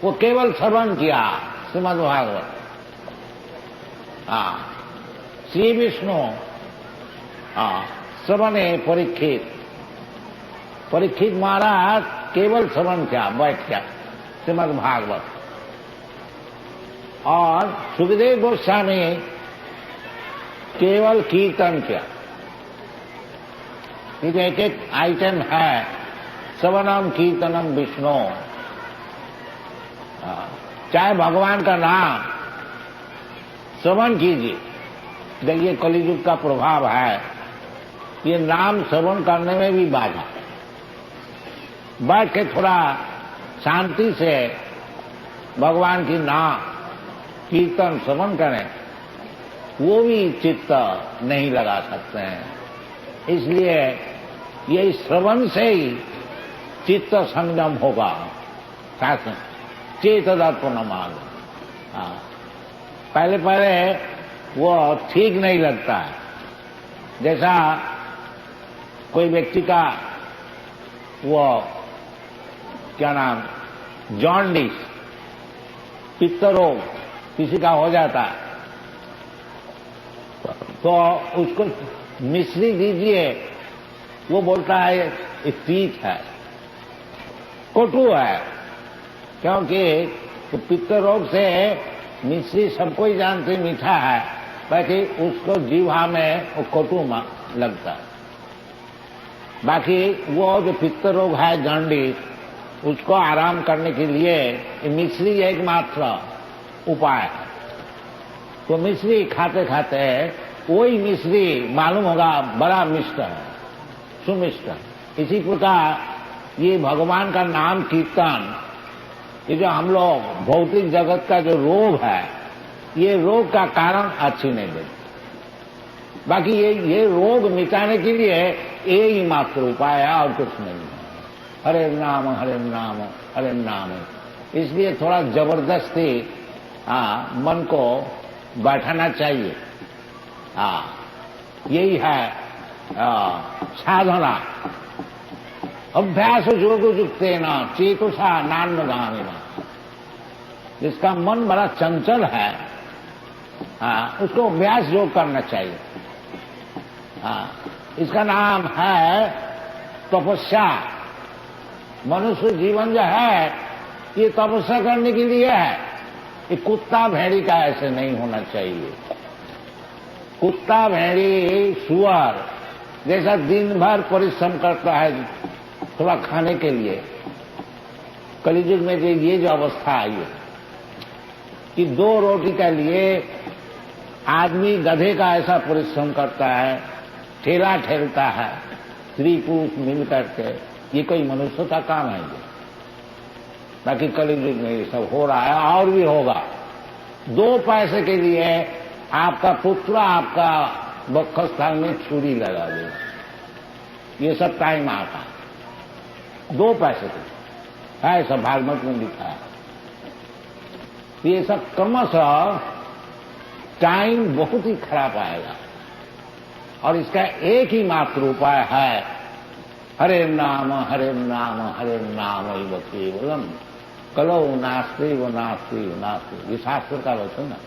वो केवल श्रवण किया श्रीमद् भागवत। श्री विष्णु श्रवणे परीक्षित महाराज केवल श्रवण किया, बैठ गया श्रीमद् भागवत। और सुखदेव गोस्वामी केवल कीर्तन किया। एक एक आइटम है, श्रवणम कीर्तनम विष्णु। चाहे भगवान का नाम श्रवण कीजिए। देखिए कलियुग का प्रभाव है, ये नाम श्रवण करने में भी बाधा। बैठ के थोड़ा शांति से भगवान की नाम कीर्तन श्रवण करें, वो भी चित्त नहीं लगा सकते हैं। इसलिए ये श्रवण से ही चित्त संयम होगा। चेत दर्पण मार्ग, पहले वो ठीक नहीं लगता है। जैसा कोई व्यक्ति का वो क्या नाम, जॉन्डिस, पित्त रोग किसी का हो जाता है, तो उसको मिश्री दीजिए, वो बोलता है ये तीत है, कटु है। क्योंकि तो पित्त रोग से मिश्री सबको ही जानते मीठा है, बाकी उसको जीवा में वो कटु लगता है। बाकी वो जो पित्त रोग है जॉन्डिस, उसको आराम करने के लिए मिश्री एकमात्र उपाय है। तो मिश्री खाते खाते वही मिश्री मालूम होगा बड़ा मिष्ट है, सुमिष्ट। इसी प्रकार ये भगवान का नाम कीर्तन, ये जो हम लोग भौतिक जगत का जो रोग है, ये रोग का कारण अच्छी नहीं देती। बाकी ये रोग मिटाने के लिए एक ही मात्र उपाय है और कुछ नहीं है। हरे नाम हरे नाम हरे नाम। इसलिए थोड़ा जबरदस्ती मन को बैठाना चाहिए। यही है साधना। अभ्यास योग युक्ते न चेतुषा नान्यगामिना। जिसका मन बड़ा चंचल है, उसको अभ्यास योग करना चाहिए। इसका नाम है तपस्या। मनुष्य जीवन जो है ये तपस्या करने के लिए है। ये कुत्ता भेड़ी का ऐसे नहीं होना चाहिए। कुत्ता भेड़ी सुअर जैसा दिन भर परिश्रम करता है थोड़ा खाने के लिए, कलियुग में ये जो अवस्था आई है कि 2 रोटी के लिए आदमी गधे का ऐसा परिश्रम करता है, ठेला ठेलता है, स्त्री पुरुष मिल करके, ये कोई मनुष्य का काम है ये? बाकी कलियुग में ये सब हो रहा है और भी होगा। 2 पैसे के लिए आपका पुत्र आपका वक्षस्थल में छुरी लगा देगा, ये सब टाइम आता है। 2 पैसे के है, सब भागवत में लिखा है। ये सब क्रमशः टाइम बहुत ही खराब आएगा और इसका एक ही मात्र उपाय है, हरे नाम हरे नाम हरे नाम एव केवलम कलौ नास्ति व नास्ति व नास्ति, ये शास्त्र का वचन है।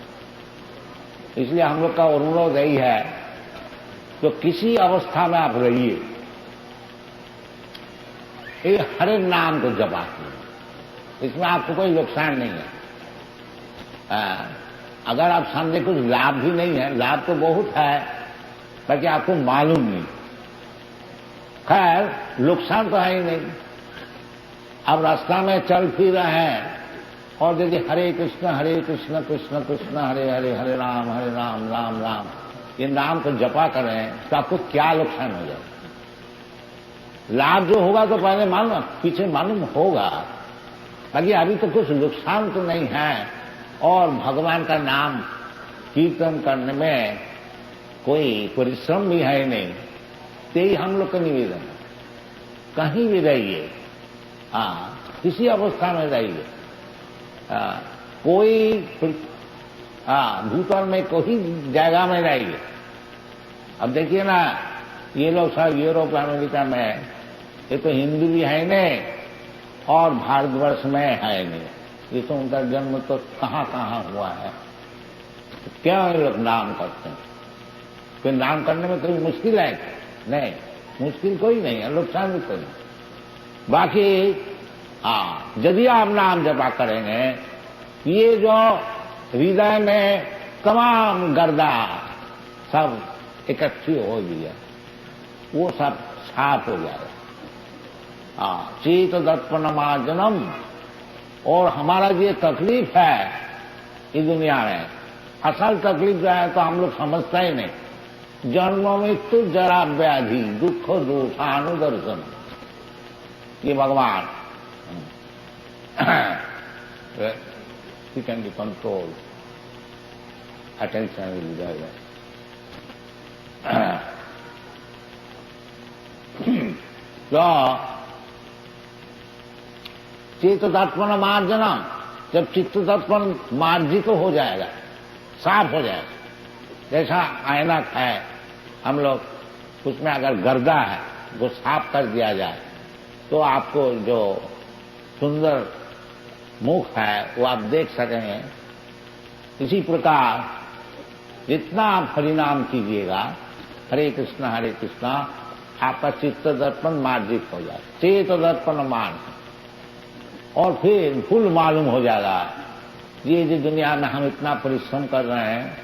इसलिए हम लोग का अनुरोध यही है, तो किसी अवस्था में आप रहिए, ये हरे नाम को जपा कीजिए, इसमें आपको कोई नुकसान नहीं है। अगर आप समझे कुछ लाभ भी नहीं है, लाभ तो बहुत है, बाकी आपको मालूम नहीं। खैर नुकसान तो है ही नहीं। अब रास्ता में चल फिर रहे हैं और यदि हरे कृष्ण कृष्ण कृष्ण हरे हरे हरे राम राम राम ये नाम को जपा करें तो आपको क्या नुकसान हो जाए? लाभ जो होगा तो पहले मालूम, पीछे मालूम होगा, बाकी अभी तो कुछ नुकसान तो नहीं है। और भगवान का नाम कीर्तन करने में कोई परिश्रम भी है नहीं। यही हम लोग का निवेदन है, कहीं भी रहिए, किसी अवस्था में रहिए, कोई भूतल में कोई जगह में रहिए। अब देखिए ना, ये लोग सब यूरोप अमेरिका में, ये तो हिंदू भी है नहीं और भारतवर्ष में है नहीं, ये तो उनका जन्म तो कहाँ कहाँ हुआ है। तो क्या ये लोग नाम करते हैं? कोई नाम करने में कोई मुश्किल है? नहीं, मुश्किल कोई नहीं है, नुकसान भी कोई नहीं। बाकी यदि आप नाम जपा करेंगे, ये जो हृदय में तमाम गर्दा सब इकट्ठी हो गई है, वो सब साफ हो जाएगा। चेत दर्पण मार्जनम। और हमारा ये तकलीफ है इस दुनिया में, असल तकलीफ जो है तो हम लोग समझता ही नहीं। जन्मों में तो जरा व्याधि दुख दोषानुदर्शन, ये भगवान he can be controlled. Attention will be there. तो चित्त दर्पण मार्जनम, जब चित्त दर्पण मार्जित तो हो जाएगा, साफ हो जाएगा, जैसा ऐनक है, हम लोग उसमें अगर गर्दा है वो साफ कर दिया जाए तो आपको जो सुंदर मुख है वो आप देख सकेंगे। इसी प्रकार जितना आप हरिनाम कीजिएगा, हरे कृष्ण आपका चित्त दर्पण मार्जित हो जाए, चेत दर्पण मान, और फिर फुल मालूम हो जाएगा ये जो दुनिया में हम इतना परिश्रम कर रहे हैं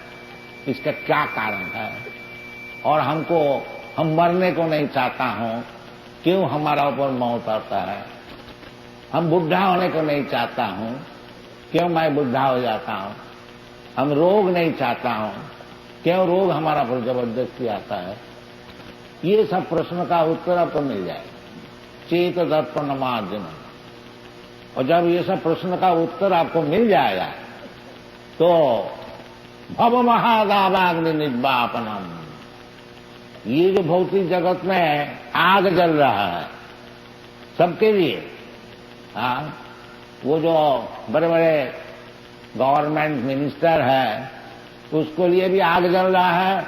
इसका क्या कारण है, और हम मरने को नहीं चाहता हूं, क्यों हमारा ऊपर मौत आता है। हम बुढ़ा होने को नहीं चाहता हूं, क्यों मैं बुढ़ा हो जाता हूं। हम रोग नहीं चाहता हूं, क्यों रोग हमारा पर जबरदस्ती आता है। ये सब प्रश्न का उत्तर आपको मिल जाए, चेत दर्पण मार्जन। और जब ये सब प्रश्न का उत्तर आपको मिल जाएगा तो भव महादावाग्नि निर्वापनम, ये जो भौतिक जगत में आग जल रहा है सबके लिए, वो जो बड़े बड़े गवर्नमेंट मिनिस्टर है उसको लिए भी आग जल रहा है,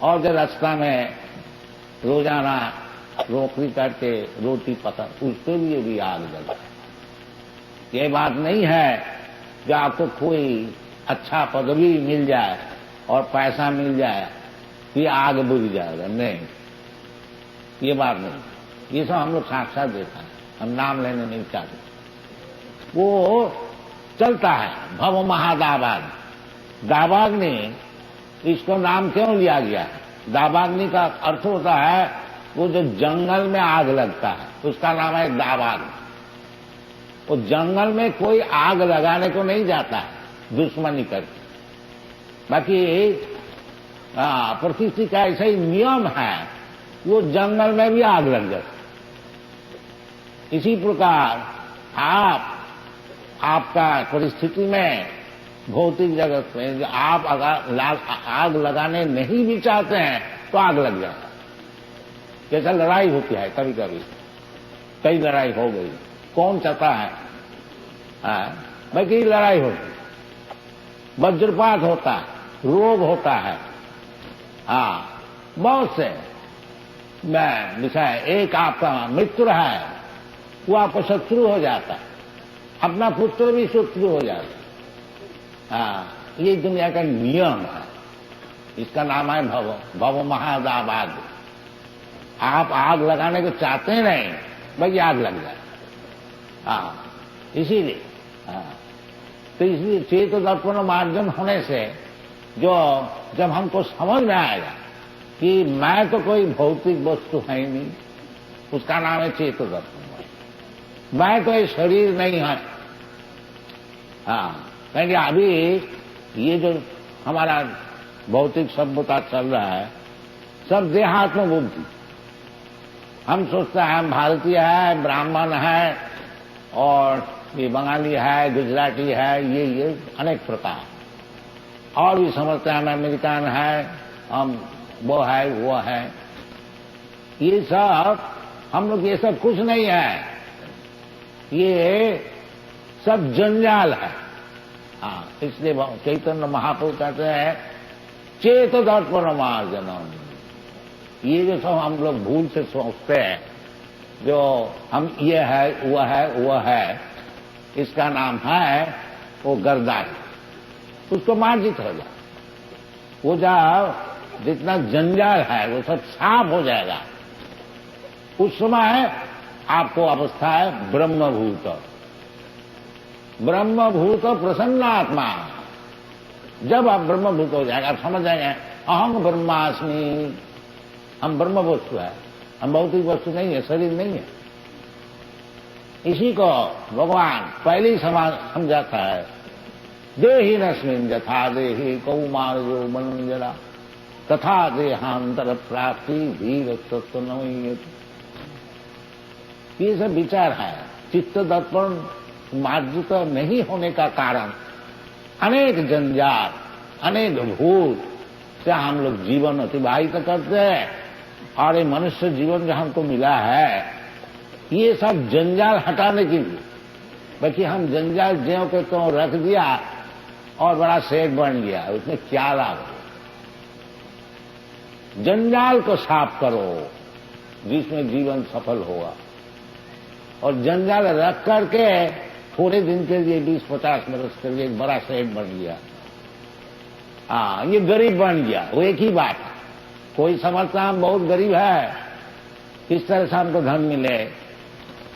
और जो रास्ता में रोजाना नौकरी करके रोटी पका उसके लिए भी आग जल रहा है। ये बात नहीं है कि आपको कोई अच्छा पदवी मिल जाए और पैसा मिल जाए ये आग बुझ जाएगा, नहीं, ये बात नहीं। ये सब हम लोग साक्षात देखा है, हम नाम लेने नहीं चाहते। वो चलता है भव महादावाग्नि। दावाग्नि, इसको नाम क्यों लिया गया? दावाग्नि का अर्थ होता है वो जो जंगल में आग लगता है उसका नाम है दावाग्नि। वो जंगल में कोई आग लगाने को नहीं जाता है दुश्मनी करके। बाकी प्रकृति का ऐसा ही नियम है, वो जंगल में भी आग लग जाती। इसी प्रकार आपका परिस्थिति में, भौतिक जगत में आप आग लगाने नहीं भी चाहते हैं तो आग लग जाता। जैसा लड़ाई होती है कभी कभी, कई लड़ाई हो गई, कौन चाहता है भाई कई लड़ाई होती, वज्रपात होता है, रोग होता है, बहुत से विषय। एक आपका मित्र है, वो आपको शत्रु हो जाता है, अपना पुत्र भी शत्रु हो जाता है। ये दुनिया का नियम है, इसका नाम है भव महादाबाद। आप आग लगाने को चाहते नहीं, भाई आग लग जाए। इसीलिए तो इसलिए चेत दर्पण मार्जन होने से जो जब हमको समझ में आएगा कि मैं तो कोई भौतिक वस्तु है ही नहीं, उसका नाम है चेत दर्पण। मैं तो ये शरीर नहीं है। कहेंगे अभी ये जो हमारा भौतिक सभ्यता चल रहा है सब देहात्म बुद्धि। हम सोचते हैं हम भारतीय है, ब्राह्मण है, और ये बंगाली है, गुजराती है, ये अनेक प्रकार, और भी समझते हैं हम अमेरिकन है, हम वो है वो है। ये सब हम लोग, ये सब कुछ नहीं है, ये सब जंजाल है। इसलिए चैतन्य महाप्रभु कहते हैं चेत दर्पण मार्जनम। ये जो सब हम लोग भूल से सोचते हैं, जो हम ये है वो है, इसका नाम है वो गर्दारी। उसको मार्जित हो जाए, वो जब जितना जंजाल है वो सब साफ हो जाएगा, उस समय आपको अवस्था है ब्रह्मभूत। ब्रह्मभूत प्रसन्न आत्मा। जब आप ब्रह्मभूत हो जाएगा, आप समझ जाएंगे अहम ब्रह्मास्मि, हम ब्रह्म वस्तु है, हम भौतिक वस्तु नहीं है, शरीर नहीं है। इसी को भगवान पहले ही समझाता है, देहि नस्मिन् यथा देहि कौमारो मनोजरा तथा देहांतर प्राप्ति धीर तत्व नमयति। ये सब विचार है। चित्त दर्पण मार्जित नहीं होने का कारण अनेक जंजाल, अनेक भूत से हम लोग जीवन अतिबाहित करते हैं। और ये मनुष्य जीवन जो हमको मिला है, ये सब जंजाल हटाने के लिए। बाकी हम जंजाल ज्यों के त्यों रख दिया और बड़ा सेठ बन गया, उसमें क्या लाभ? जंजाल को साफ करो जिसमें जीवन सफल होगा। और जंजाल रख करके थोड़े दिन के लिए 20-50 वर्ष के लिए एक बड़ा सेठ बन गया, ये गरीब बन गया, वो एक ही बात है। कोई समझता हम बहुत गरीब है, किस तरह से हमको धन मिले,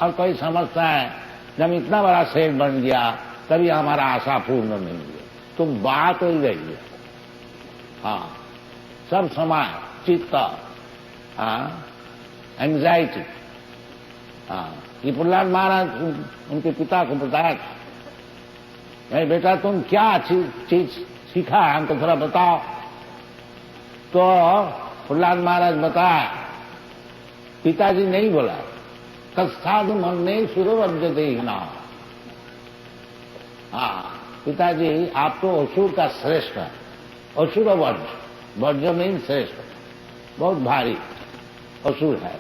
और कोई समझता है जब इतना बड़ा सेठ बन गया तभी हमारा आशा पूर्ण नहीं हुई। तो बात ही रही है। सब समय चित्त, एंजाइटी। ये प्रहलाद महाराज उनके पिता को बताया था, नहीं बेटा तुम क्या चीज सीखा है हमको थोड़ा बताओ। तो प्रहलाद महाराज बताया, पिताजी नहीं बोला, कस्थादु मन ने सुरवज्र देखना। पिताजी आप तो असुर का श्रेष्ठ है, असुर वज्र नहीं श्रेष्ठ, बहुत भारी असुर है।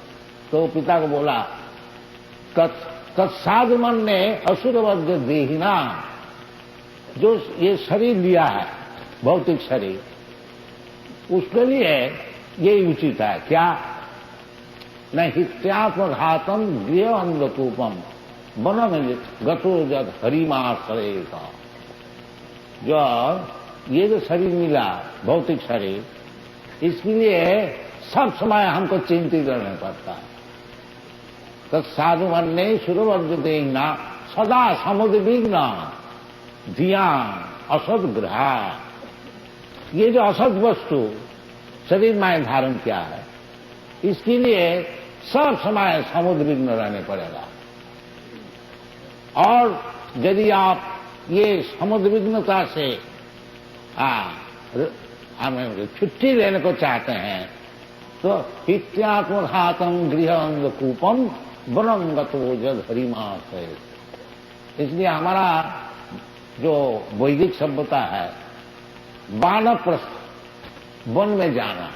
तो पिता को बोला, तत्साधु मन ने असुर वज्र देहिना, जो ये शरीर लिया है भौतिक शरीर, उसके लिए ये उचित है क्या? न हित्यात्मघातम गृह अंगतूपम वन में गतो जद हरिमाश्रय का। जो ये जो शरीर मिला भौतिक शरीर, इसके लिए सब समय हमको चिंतित रहना पड़ता है। तो साधु मन ने सुरवज्र देखना सदा समुद्र विघ्न ध्यान असद ग्रह। ये जो असद वस्तु शरीर में धारण किया है, इसके लिए सब समय समुद्र विघ्न रहने पड़ेगा। और यदि आप ये समुद्विग्नता से हमें छुट्टी लेने को चाहते हैं तो हित्यात्मघातम गृह अंगकूपम वनम गतो जद हरिमास है। इसलिए हमारा जो वैदिक सभ्यता है, वानप्रस्थ वन में जाना,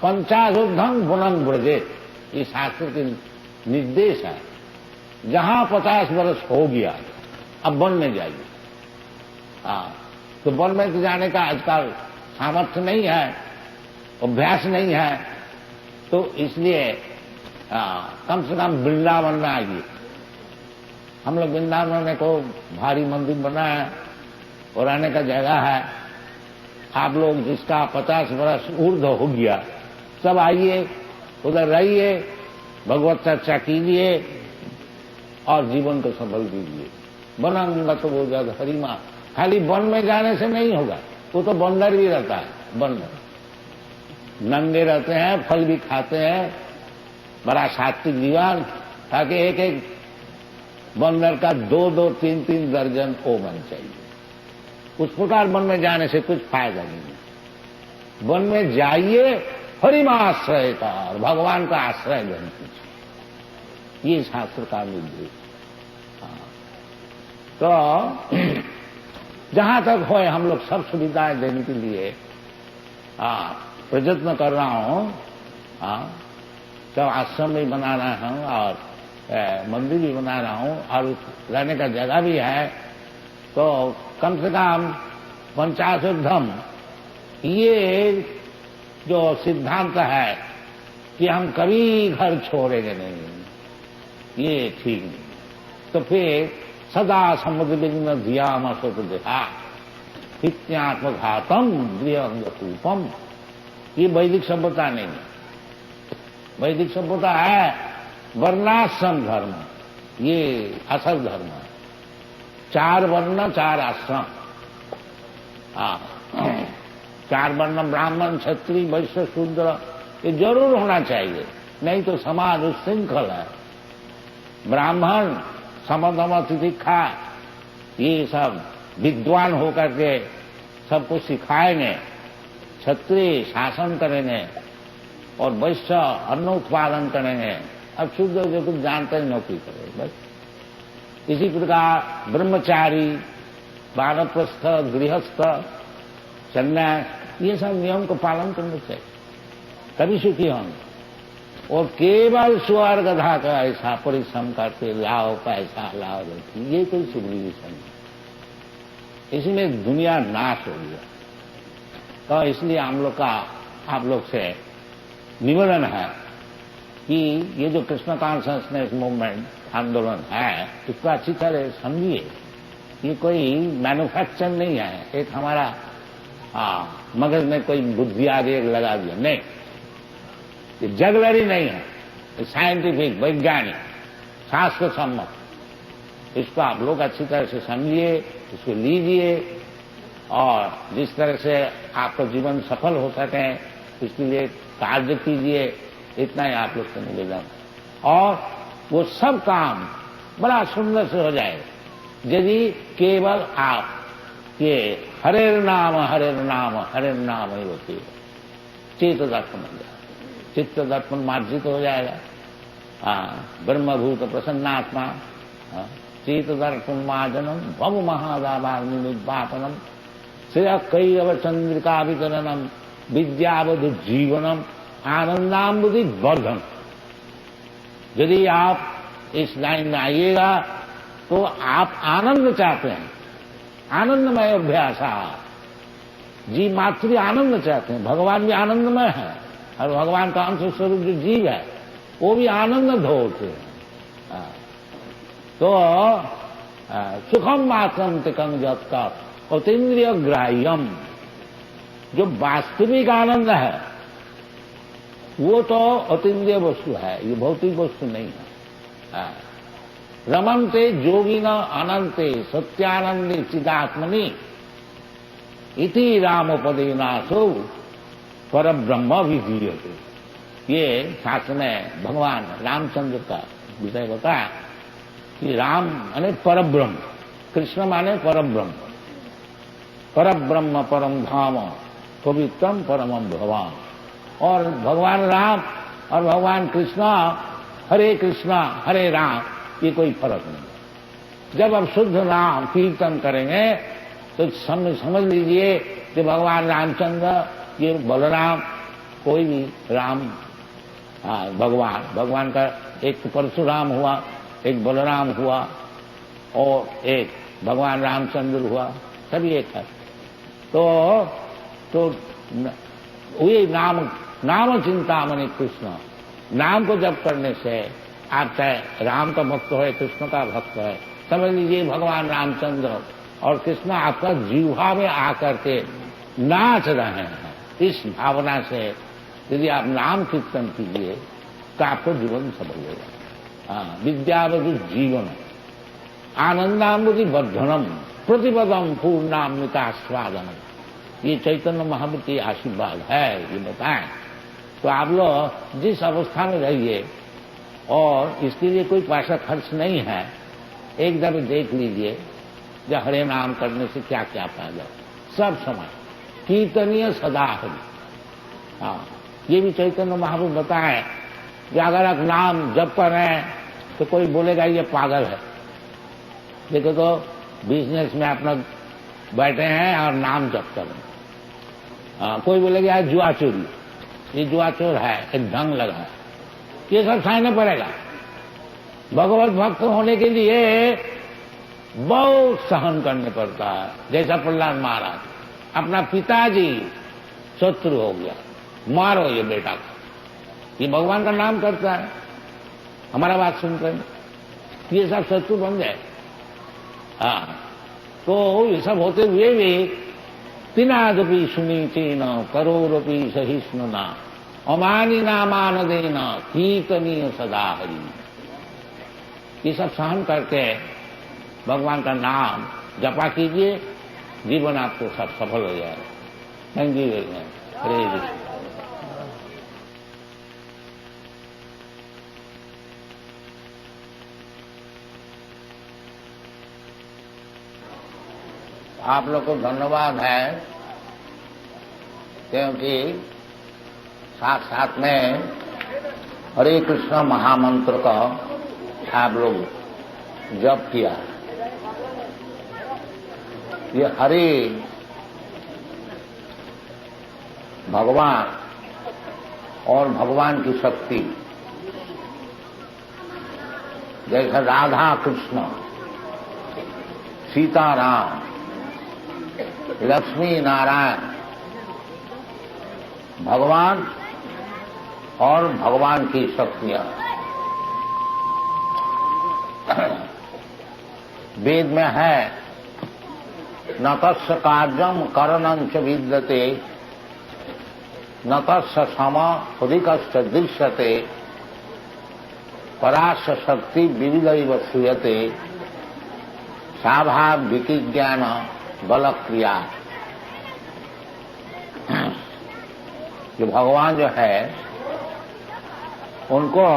पंचाशोद्धम वनम ब्रजेत, ये शास्त्र के निर्देश है। जहां 50 वर्ष हो गया अब वन में जाइए। तो वन में तो जाने का आजकल सामर्थ्य नहीं है, अभ्यास नहीं है, तो इसलिए कम से कम वृंदावन में आइए। हम लोग वृंदावन में को भारी मंदिर बना है और रहने का जगह है। आप लोग जिसका 50 वर्ष ऊर्ध्व हो गया सब आइए, उधर रहिए, भगवत चर्चा कीजिए और जीवन को सफल कीजिए। वनंगत वो जद हरिमा, खाली वन में जाने से नहीं होगा, वो तो बंदर भी रहता है, बंदर नंगे रहते हैं, फल भी खाते हैं, बड़ा सात्विक जीवन, ताकि एक एक बंदर का 2-2, 3-3 दर्जन ओवन चाहिए। उस प्रकार वन में जाने से कुछ फायदा नहीं है। वन में जाइए हरिमाश्रय का, और भगवान का आश्रय ग्रहण कीजिए, ये शास्त्र का निर्देश। तो जहां तक हो हम लोग सब सुविधाएं देने के लिए प्रयत्न कर रहा हूं। सब आश्रम भी बना रहा हूं और मंदिर भी बना रहा हूं और रहने का जगह भी है। तो कम से कम 50 ये जो सिद्धांत है कि हम कभी घर छोड़ेंगे नहीं, ये ठीक नहीं। तो फिर सदा समुद्र विघ्न धियाम सुत देहा हित्यात्मघातम गृह अंगकूपम, ये वैदिक सभ्यता नहीं है। वैदिक सभ्यता है वर्णाश्रम धर्म, ये असल धर्म है। 4 वर्ण 4 आश्रम, 4 वर्ण ब्राह्मण क्षत्रिय वैश्य शूद्र, ये जरूर होना चाहिए, नहीं तो समाज उच्छृंखल है। ब्राह्मण समदम तितिक्षा, ये सब विद्वान होकर के सबको सिखाएंगे, क्षत्रिय शासन करेंगे और वैश्य अन्न उत्पादन करेंगे, अब शूद्र जो कुछ जानते हैं नौकरी करेंगे बस। इसी प्रकार ब्रह्मचारी, वानप्रस्थ, गृहस्थ, सन्यास, ये सब नियम को पालन करना चाहिए, तभी सुखी होंगे। और केवल स्वर्ग गधा का ऐसा परिश्रम करते लाओ पैसा लाओ, ये कोई सिविलाइजेशन नहीं, इसमें दुनिया नाश हो गया। तो इसलिए हम लोग का आप लोग से निवेदन है कि ये जो कृष्ण कॉन्शियसनेस मूवमेंट आंदोलन है, इसको अच्छी तरह समझिए। ये कोई मैन्युफैक्चर नहीं है, एक हमारा मगज में कोई बुद्धि आगे लगा दिया, नहीं, ये जगलरी नहीं है, ये साइंटिफिक वैज्ञानिक शास्त्र सम्मत। इसको आप लोग अच्छी तरह से समझिए, इसको लीजिए और जिस तरह से आपका जीवन सफल हो सके इसके लिए कार्य कीजिए, इतना ही आप लोग से निवेदन। और वो सब काम बड़ा सुंदर से हो जाएगा यदि केवल आप ये हरे नाम हरे नाम हरे नाम ही होती है, चेत दर्पण हो जाएगा, चित्त दर्पण मार्जित हो जाएगा। ब्रह्मभूत प्रसन्नात्मा, चेत दर्पण मार्जनम भव महादावाग्निर्वापनम श्रेय कैरव चंद्रिका वितरणम विद्यावधु जीवनम आनंदाम्बुधि वर्धन। यदि आप इस लाइन में आइएगा तो आप आनंद चाहते हैं, आनंदमय अभ्यास, जी मातृ आनंद चाहते हैं, भगवान भी आनंदमय है और भगवान का अंश स्वरूप जो जीव है वो भी आनंद ढोते हैं। तो सुखम मात्रम तिकम जब का अतीन्द्रिय ग्राह्यम, जो वास्तविक आनंद है वो तो अतीन्द्रिय वस्तु है, ये भौतिक वस्तु नहीं है। रमन्ते जोगिन अनंते सत्यानंदे चिदात्मनि इति रामोपदेनासो पर ब्रह्म विधीयते। ये शास्त्र में भगवान रामचंद्र का विषय बताया कि राम माने परब्रह्म, कृष्ण माने परब्रह्म, परब्रह्म परम धाम पवित्रम परमम भगवान। और भगवान राम और भगवान कृष्णा, हरे कृष्णा हरे राम, ये कोई फर्क नहीं। जब आप शुद्ध नाम कीर्तन करेंगे तो समझ लीजिए कि भगवान रामचंद्र, ये बलराम, कोई भी राम, भगवान का एक परशुराम हुआ, एक बलराम हुआ और एक भगवान रामचंद्र हुआ, सभी एक है। तो वही नाम चिंता मनी कृष्ण, नाम को जप करने से आप चाहे राम का भक्त है, कृष्ण का भक्त है, समझ लीजिए भगवान रामचंद्र और कृष्ण आपका जीवा में आकर के नाच रहे हैं। इस भावना से यदि आप नाम कीर्तन कीजिए तो आपको जीवन सफल होगा। विद्यावधि जीवन आनंदामृति वर्धनम प्रतिपदम पूर्णामृतास्वादनम, ये चैतन्य महाप्रभु की आशीर्वाद है, ये बताएं। तो आप लोग जिस अवस्था में रहिए और इसके लिए कोई पैसा खर्च नहीं है, एक दफे देख लीजिए जब हरे नाम करने से क्या क्या फायदा। सब समय कीर्तनीय सदा हरि, ये भी चैतन्य महाप्रभु बताएं कि अगर आप नाम जप कर रहे हैं तो कोई बोलेगा ये पागल है। देखो तो बिजनेस में अपना बैठे हैं और नाम जप कर रहे हैं। कोई बोलेगा जुआ चोरी, ये जुआ चोर है, एक ढंग लगा है, ये सब सहना पड़ेगा। भगवत भक्त होने के लिए बहुत सहन करने पड़ता है। जैसा प्रहलाद महाराज, अपना पिताजी शत्रु हो गया, मारो ये बेटा को, ये भगवान का नाम करता है, हमारा बात सुनते हैं, ये सब शत्रु बन जाए। तो ये सब होते हुए भी तिनादपि सुनीचेन करोरपि सहिष्णुना अमानिना मान देना कीर्तनीय सदा हरि, ये सब सहन करके भगवान का नाम जपा कीजिए, जीवन आपको सब सफल हो जाएगा। Thank you very much. हरे कृष्ण। आप लोग को धन्यवाद है, क्योंकि साथ साथ में हरे कृष्ण महामंत्र का आप लोग जप किया। ये हरे भगवान और भगवान की शक्ति, जैसे राधा कृष्ण, सीताराम, लक्ष्मी नारायण, भगवान और भगवान की शक्तियां। वेद में है न तस्य कार्यम करणं च विद्यते न तस्य समा अधिकश्च दृश्यते परास्य शक्ति विविधैव श्रूयते स्वाभाविकी ज्ञान बल क्रिया। जो भगवान जो है उनको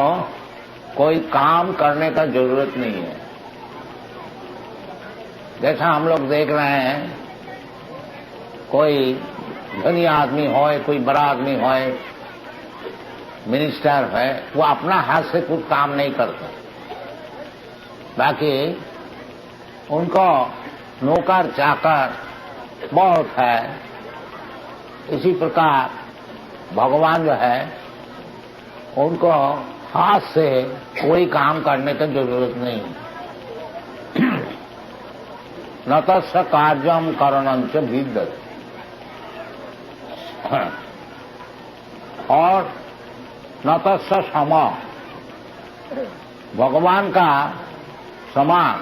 कोई काम करने का जरूरत नहीं है। जैसा हम लोग देख रहे हैं, कोई धनी आदमी हो, कोई बड़ा आदमी हो, मिनिस्टर है, वो अपना हाथ से कुछ काम नहीं करता, बाकी उनको नौकर चाकर बहुत है। इसी प्रकार भगवान जो है उनको हाथ से कोई काम करने की जरूरत नहीं। न तस्य कार्यम करणं च विद्यते, और न तस्य समा, भगवान का समान,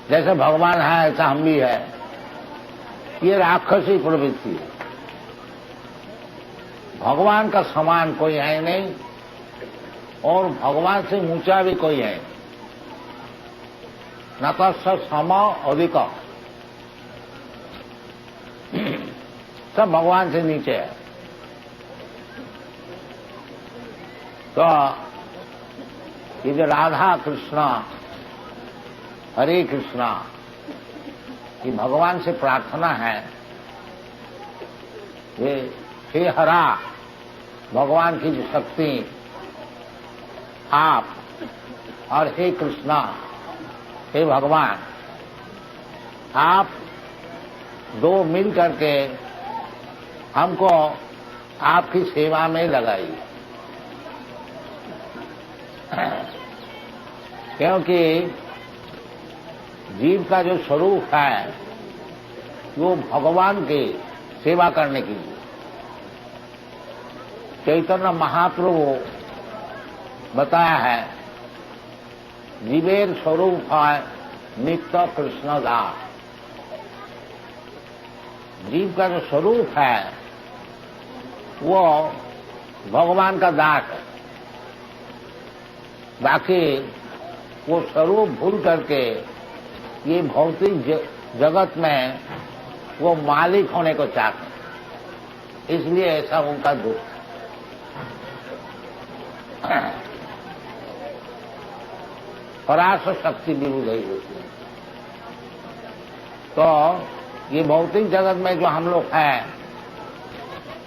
जैसे भगवान है ऐसा हम भी है, ये राक्षसी प्रवृत्ति है। भगवान का समान कोई है नहीं और भगवान से ऊंचा भी कोई है। न तस्य समा अधिक, सब भगवान से नीचे है। तो ये जो राधा कृष्णा हरे कृष्णा ये भगवान से प्रार्थना है, ये हे हरा भगवान की जो शक्ति आप, और हे कृष्णा हे भगवान आप दो मिल करके हमको आपकी सेवा में लगाइए। क्योंकि जीव का जो स्वरूप है वो भगवान की सेवा करने की। चैतन्य महाप्रभु बताया है जीवेर स्वरूप है नित्य कृष्ण दास। जीव का जो स्वरूप है वो भगवान का दास है। बाकी वो स्वरूप भूल करके ये भौतिक जगत में वो मालिक होने को चाहते, इसलिए ऐसा उनका दुख है। पराशर शक्ति विरुद्ध ही होती है। तो ये भौतिक जगत में जो हम लोग हैं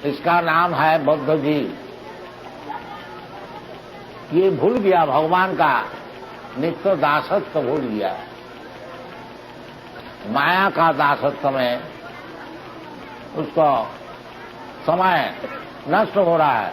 इसका नाम है बद्ध जीव। ये भूल गया भगवान का नित्य दासत्व भूल गया, माया का दासत्व में उसको समय नष्ट हो रहा है।